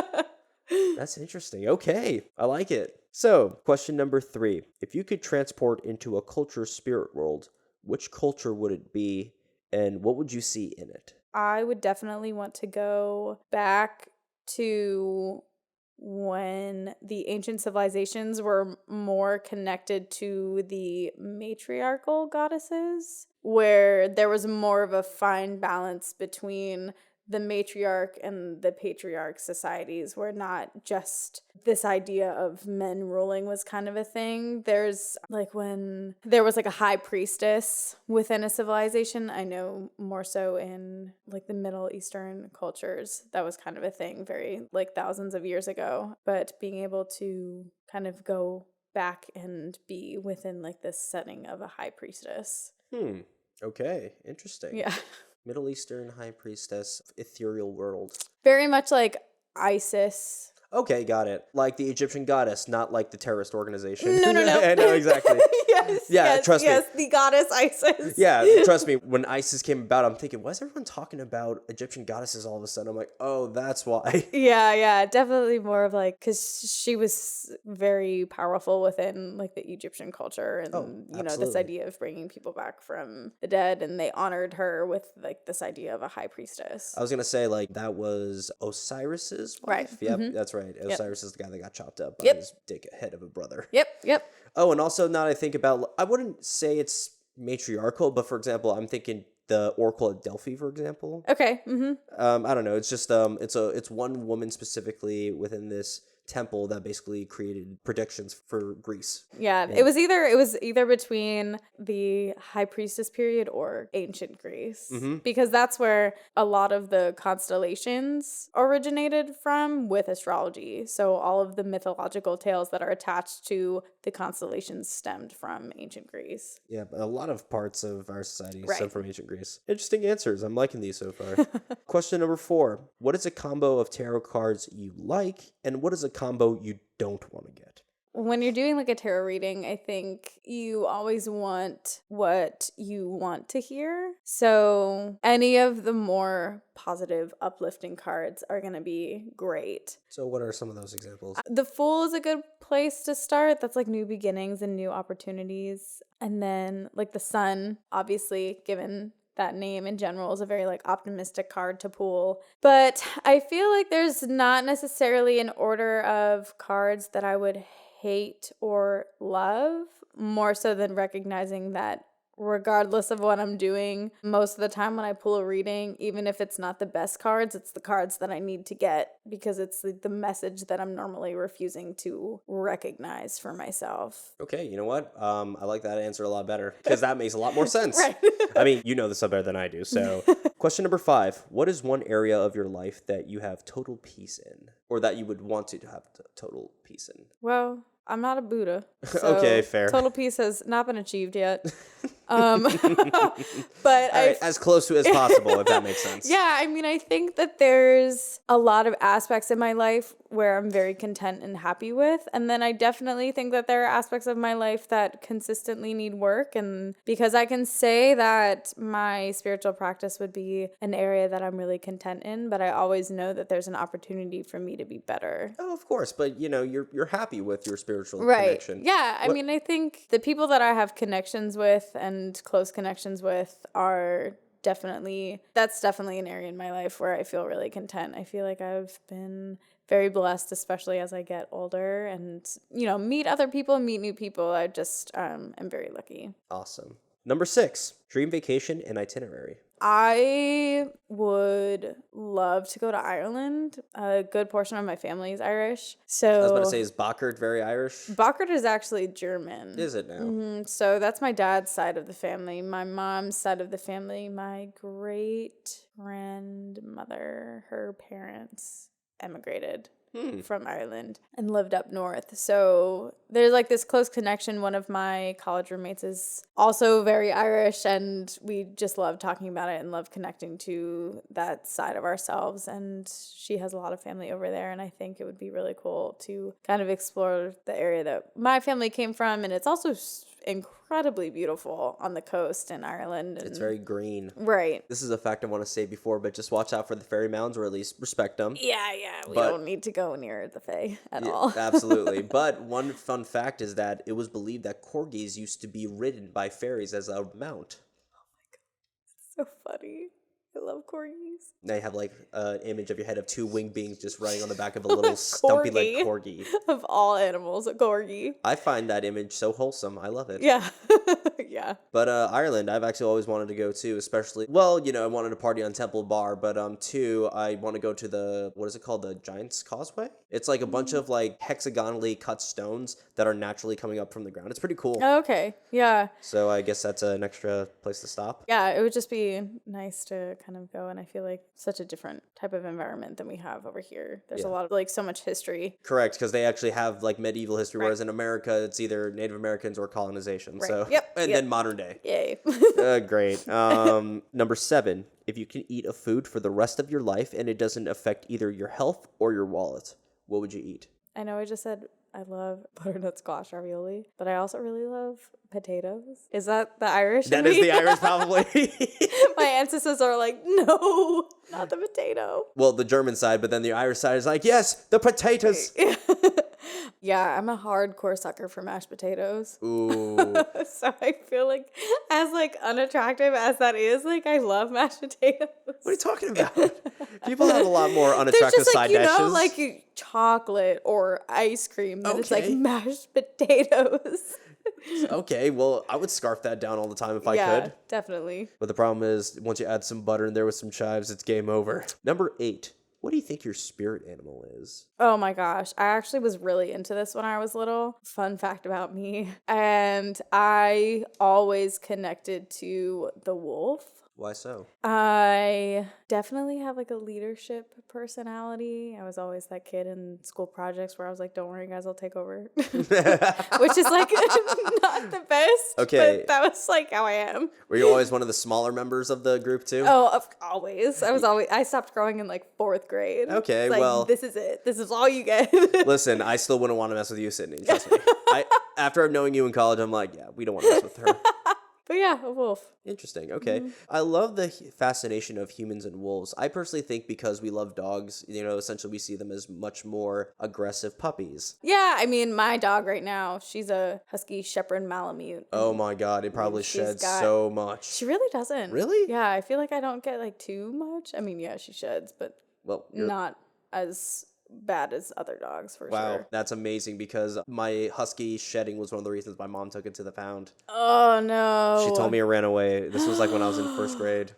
That's interesting. Okay, I like it. So, question number 3. If you could transport into a culture's spirit world, which culture would it be, and what would you see in it? I would definitely want to go back to when the ancient civilizations were more connected to the matriarchal goddesses, where there was more of a fine balance between the matriarch and the patriarch societies, where not just this idea of men ruling was kind of a thing. There's like when there was like a high priestess within a civilization. I know more so in like the Middle Eastern cultures, that was kind of a thing very like thousands of years ago. But being able to kind of go back and be within like this setting of a high priestess. Okay, interesting. Yeah. Middle Eastern high priestess, ethereal world. Very much like Isis. Okay, got it. Like the Egyptian goddess, not like the terrorist organization. No. I know, exactly. Trust me. Yes, the goddess Isis. Yeah, trust me. When ISIS came about, I'm thinking, why is everyone talking about Egyptian goddesses all of a sudden? I'm like, oh, that's why. Yeah, definitely more of like, because she was very powerful within like the Egyptian culture and, you know, this absolutely. idea of bringing people back from the dead. And they honored her with like this idea of a high priestess. I was going to say, like, that was Osiris's wife. Right. Yep, that's right. Osiris is the guy that got chopped up by his dick head of a brother. Yep. Oh, and also now that I think about, I wouldn't say it's matriarchal, but for example, I'm thinking the Oracle at Delphi, for example. Okay. I don't know. It's just it's one woman specifically within this temple that basically created predictions for Greece. Yeah, it was either between the high priestess period or ancient Greece, because that's where a lot of the constellations originated from with astrology. So all of the mythological tales that are attached to the constellations stemmed from ancient Greece. Yeah, but a lot of parts of our society Right. stem from ancient Greece. Interesting answers. I'm liking these so far. Question number 4. What is a combo of tarot cards you like, and what is a combo you don't want to get? When you're doing like a tarot reading, I think you always want what you want to hear. So any of the more positive, uplifting cards are going to be great. So what are some of those examples? The Fool is a good place to start. That's like new beginnings and new opportunities. And then like the Sun, obviously, given that name in general, is a very like optimistic card to pull. But I feel like there's not necessarily an order of cards that I would hate or love, more so than recognizing that regardless of what I'm doing, most of the time when I pull a reading, even if it's not the best cards, it's the cards that I need to get because it's the message that I'm normally refusing to recognize for myself. Okay, you know what? I like that answer a lot better because that makes a lot more sense. Right. I mean, you know this stuff better than I do. So, question number 5. What is one area of your life that you have total peace in, or that you would want to have total peace in? Well, I'm not a Buddha. So okay, fair. Total peace has not been achieved yet. But as close to as possible, if that makes sense. Yeah, I mean, I think that there's a lot of aspects in my life where I'm very content and happy with. And then I definitely think that there are aspects of my life that consistently need work. And because I can say that my spiritual practice would be an area that I'm really content in, but I always know that there's an opportunity for me to be better. Oh, of course. But, you know, you're happy with your spiritual Right. connection. Yeah. I mean, I think the people that I have connections with and close connections with are that's definitely an area in my life where I feel really content. I feel like I've been very blessed, especially as I get older and, you know, meet other people, meet new people. I just am very lucky. Awesome. Number 6, dream vacation and itinerary. I would love to go to Ireland. A good portion of my family is Irish. So I was about to say, is Bachert very Irish? Bachert is actually German. Is it now? So that's my dad's side of the family. My mom's side of the family, my great grandmother, her parents emigrated from Ireland and lived up north. So there's like this close connection. One of my college roommates is also very Irish, and we just love talking about it and love connecting to that side of ourselves. And she has a lot of family over there, and I think it would be really cool to kind of explore the area that my family came from. And it's also incredibly beautiful on the coast in Ireland. It's very green. Right. This is a fact I want to say before, but just watch out for the fairy mounds, or at least respect them. Yeah. We don't need to go near the Fae at all. Absolutely. But one fun fact is that it was believed that corgis used to be ridden by fairies as a mount. So funny. I love corgis. They have like an image of your head of two winged beings just riding on the back of a little stumpy like corgi. Of all animals, a corgi. I find that image so wholesome. I love it. Yeah. Yeah. But Ireland, I've actually always wanted to go to, especially, well, I wanted to party on Temple Bar, but two, I want to go to the, what is it called? The Giant's Causeway? It's like a bunch of like hexagonally cut stones that are naturally coming up from the ground. It's pretty cool. Oh, okay. Yeah. So I guess that's an extra place to stop. Yeah, it would just be nice to kind of go, and I feel like such a different type of environment than we have over here. There's a lot of like so much history. Correct, because they actually have like medieval history, whereas in America it's either Native Americans or colonization. Right. So and then modern day. Yay. Great. Number 7, if you can eat a food for the rest of your life and it doesn't affect either your health or your wallet, what would you eat? I know I just said I love butternut squash ravioli, but I also really love potatoes. Is that the Irish? That is the Irish, probably. My ancestors are like, no, not the potato. Well, the German side, but then the Irish side is like, yes, the potatoes. Yeah, I'm a hardcore sucker for mashed potatoes. Ooh. So I feel like, as like unattractive as that is, like I love mashed potatoes. What are you talking about? People have a lot more unattractive There's just side like, dishes. like chocolate or ice cream that is like Okay. mashed potatoes. Okay, well, I would scarf that down all the time if I Yeah, could. definitely. But the problem is, once you add some butter in there with some chives, it's game over. Number 8. What do you think your spirit animal is? Oh my gosh. I actually was really into this when I was little. Fun fact about me. And I always connected to the wolf. Why so? I definitely have like a leadership personality. I was always that kid in school projects where I was like, don't worry guys, I'll take over. Which is like not the best. Okay. But that was like how I am. Were you always one of the smaller members of the group too? Oh, always. I stopped growing in like 4th grade. Okay, It's like, well. this is it. This is all you get. Listen, I still wouldn't want to mess with you, Cidney. Trust me. After knowing you in college, I'm like, yeah, we don't want to mess with her. But yeah, a wolf. Interesting. Okay. I love the fascination of humans and wolves. I personally think because we love dogs, essentially we see them as much more aggressive puppies. Yeah, I mean, my dog right now, she's a Husky Shepherd Malamute. Oh my God, it probably She's sheds got- so much. She really doesn't. Really? Yeah, I feel like I don't get like too much. I mean, yeah, she sheds, but Well, not as bad as other dogs for wow, sure. that's amazing because my husky shedding was one of the reasons my mom took it to the pound. Oh no. She told me it ran away. This was like when I was in 1st grade.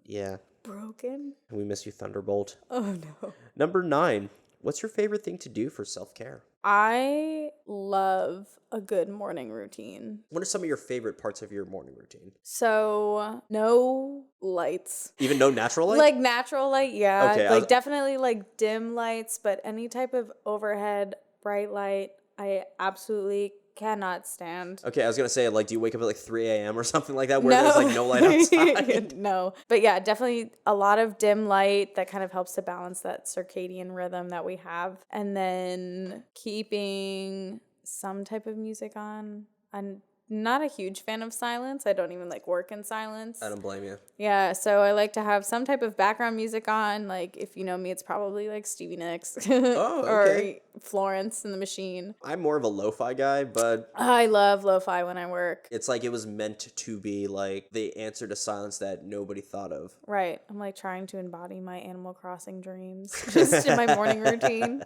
Yeah. Broken? We miss you, Thunderbolt. Oh no. Number 9. What's your favorite thing to do for self-care? I love a good morning routine. What are some of your favorite parts of your morning routine? So, no lights. Even no natural light? Like natural light, yeah. Okay, Like definitely like dim lights, but any type of overhead bright light, I absolutely cannot stand. Okay, I was going to say, like, do you wake up at like 3 a.m. or something like that where there's like no light outside? No. But yeah, definitely a lot of dim light that kind of helps to balance that circadian rhythm that we have. And then keeping some type of music on. I'm not a huge fan of silence. I don't even like work in silence. I don't blame you. Yeah, so I like to have some type of background music on. Like, if you know me, it's probably like Stevie Nicks okay. or Florence and the Machine. I'm more of a lo-fi guy, but I love lo-fi when I work. it's like it was meant to be like the answer to silence that nobody thought of. Right. I'm like trying to embody my Animal Crossing dreams just in my morning routine.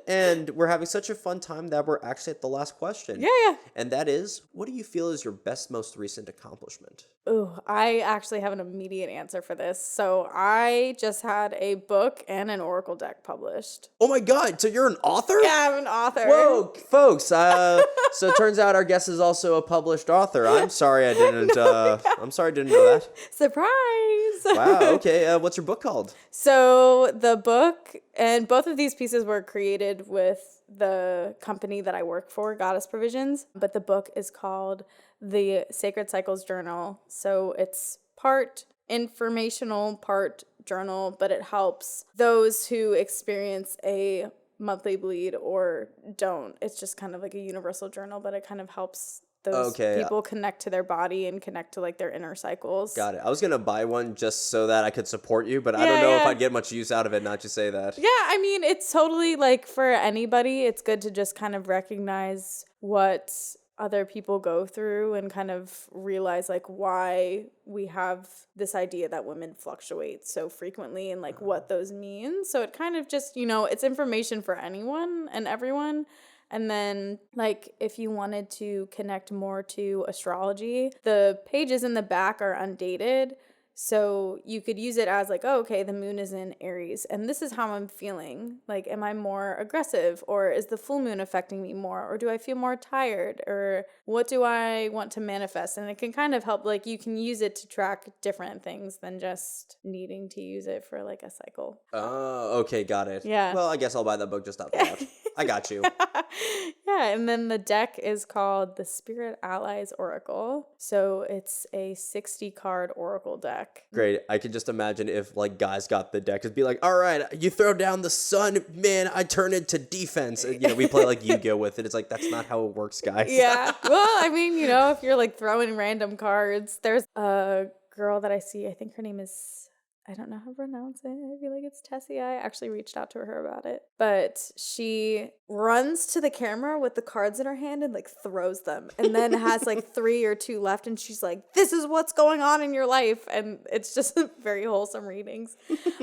And we're having such a fun time that we're actually at the last question. Yeah. And that is, what do you feel is your best, most recent accomplishment? Ooh, I actually have an immediate answer for this. So I just had a book and an Oracle deck published. Oh my God, so you're an author? Yeah, I'm an author. Whoa, folks. So it turns out our guest is also a published author. I'm sorry I didn't know that. Surprise. Wow, okay. What's your book called? So the book, and both of these pieces were created with the company that I work for, Goddess Provisions, but the book is called The Sacred Cycles Journal. So it's part informational, part journal, but it helps those who experience a monthly bleed or don't. It's just kind of like a universal journal, but it kind of helps those people connect to their body and connect to like their inner cycles. Got it. I was going to buy one just so that I could support you, but I don't know if I'd get much use out of it, not to say that. Yeah, I mean, it's totally like for anybody, it's good to just kind of recognize what other people go through and kind of realize like why we have this idea that women fluctuate so frequently and like what those mean. So it kind of just, it's information for anyone and everyone. And then, like, if you wanted to connect more to astrology, the pages in the back are undated. So you could use it as like, oh, okay, the moon is in Aries, and this is how I'm feeling. Like, am I more aggressive, or is the full moon affecting me more, or do I feel more tired, or what do I want to manifest? And it can kind of help, like, you can use it to track different things than just needing to use it for like a cycle. Oh, okay, got it. Yeah. Well, I guess I'll buy that book just out loud. I got you. Yeah, and then the deck is called the Spirit Allies Oracle. So it's a 60-card oracle deck. Great. I can just imagine if like guys got the deck, it'd be like, all right, you throw down the sun, man, I turn into defense. And, we play like Yu-Gi-Oh with it. It's like, that's not how it works, guys. Yeah. Well, I mean, if you're like throwing random cards, there's a girl that I see, I think her name is, I don't know how to pronounce it. I feel like it's Tessie. I actually reached out to her about it. But she runs to the camera with the cards in her hand and like throws them and then has like 3 or 2 left. And she's like, this is what's going on in your life. And it's just very wholesome readings.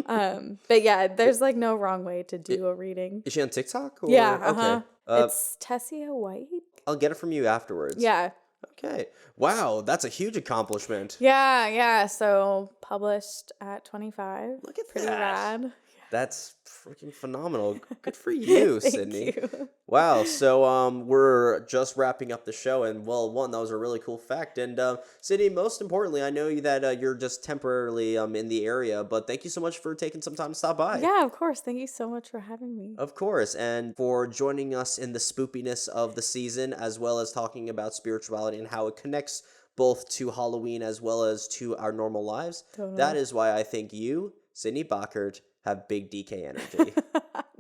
But yeah, there's like no wrong way to do a reading. Is she on TikTok? Or? Yeah. Okay. It's Tessia White. I'll get it from you afterwards. Yeah. Okay. Wow, that's a huge accomplishment. Yeah. So published at 25. Look at Pretty that. rad. That's freaking phenomenal. Good for you, Thank Cidney. you. Wow. So we're just wrapping up the show, and well, one, that was a really cool fact. And Cidney, most importantly, I know that you're just temporarily in the area, but thank you so much for taking some time to stop by. Yeah, of course. Thank you so much for having me. Of course, and for joining us in the spoopiness of the season, as well as talking about spirituality and how it connects both to Halloween as well as to our normal lives. Totally. That is why I think you, Cidney Bachert, have big DK energy.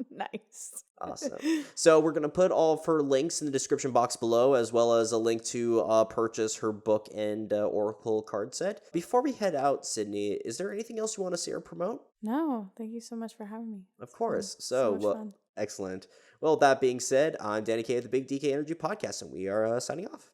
Nice. Awesome. So we're going to put all of her links in the description box below, as well as a link to purchase her book and Oracle card set. Before we head out, Cidney, is there anything else you want to say or promote? No, thank you so much for having me. Of course. So much fun. Excellent. Well, that being said, I'm Danny K of the Big DK Energy Podcast, and we are signing off.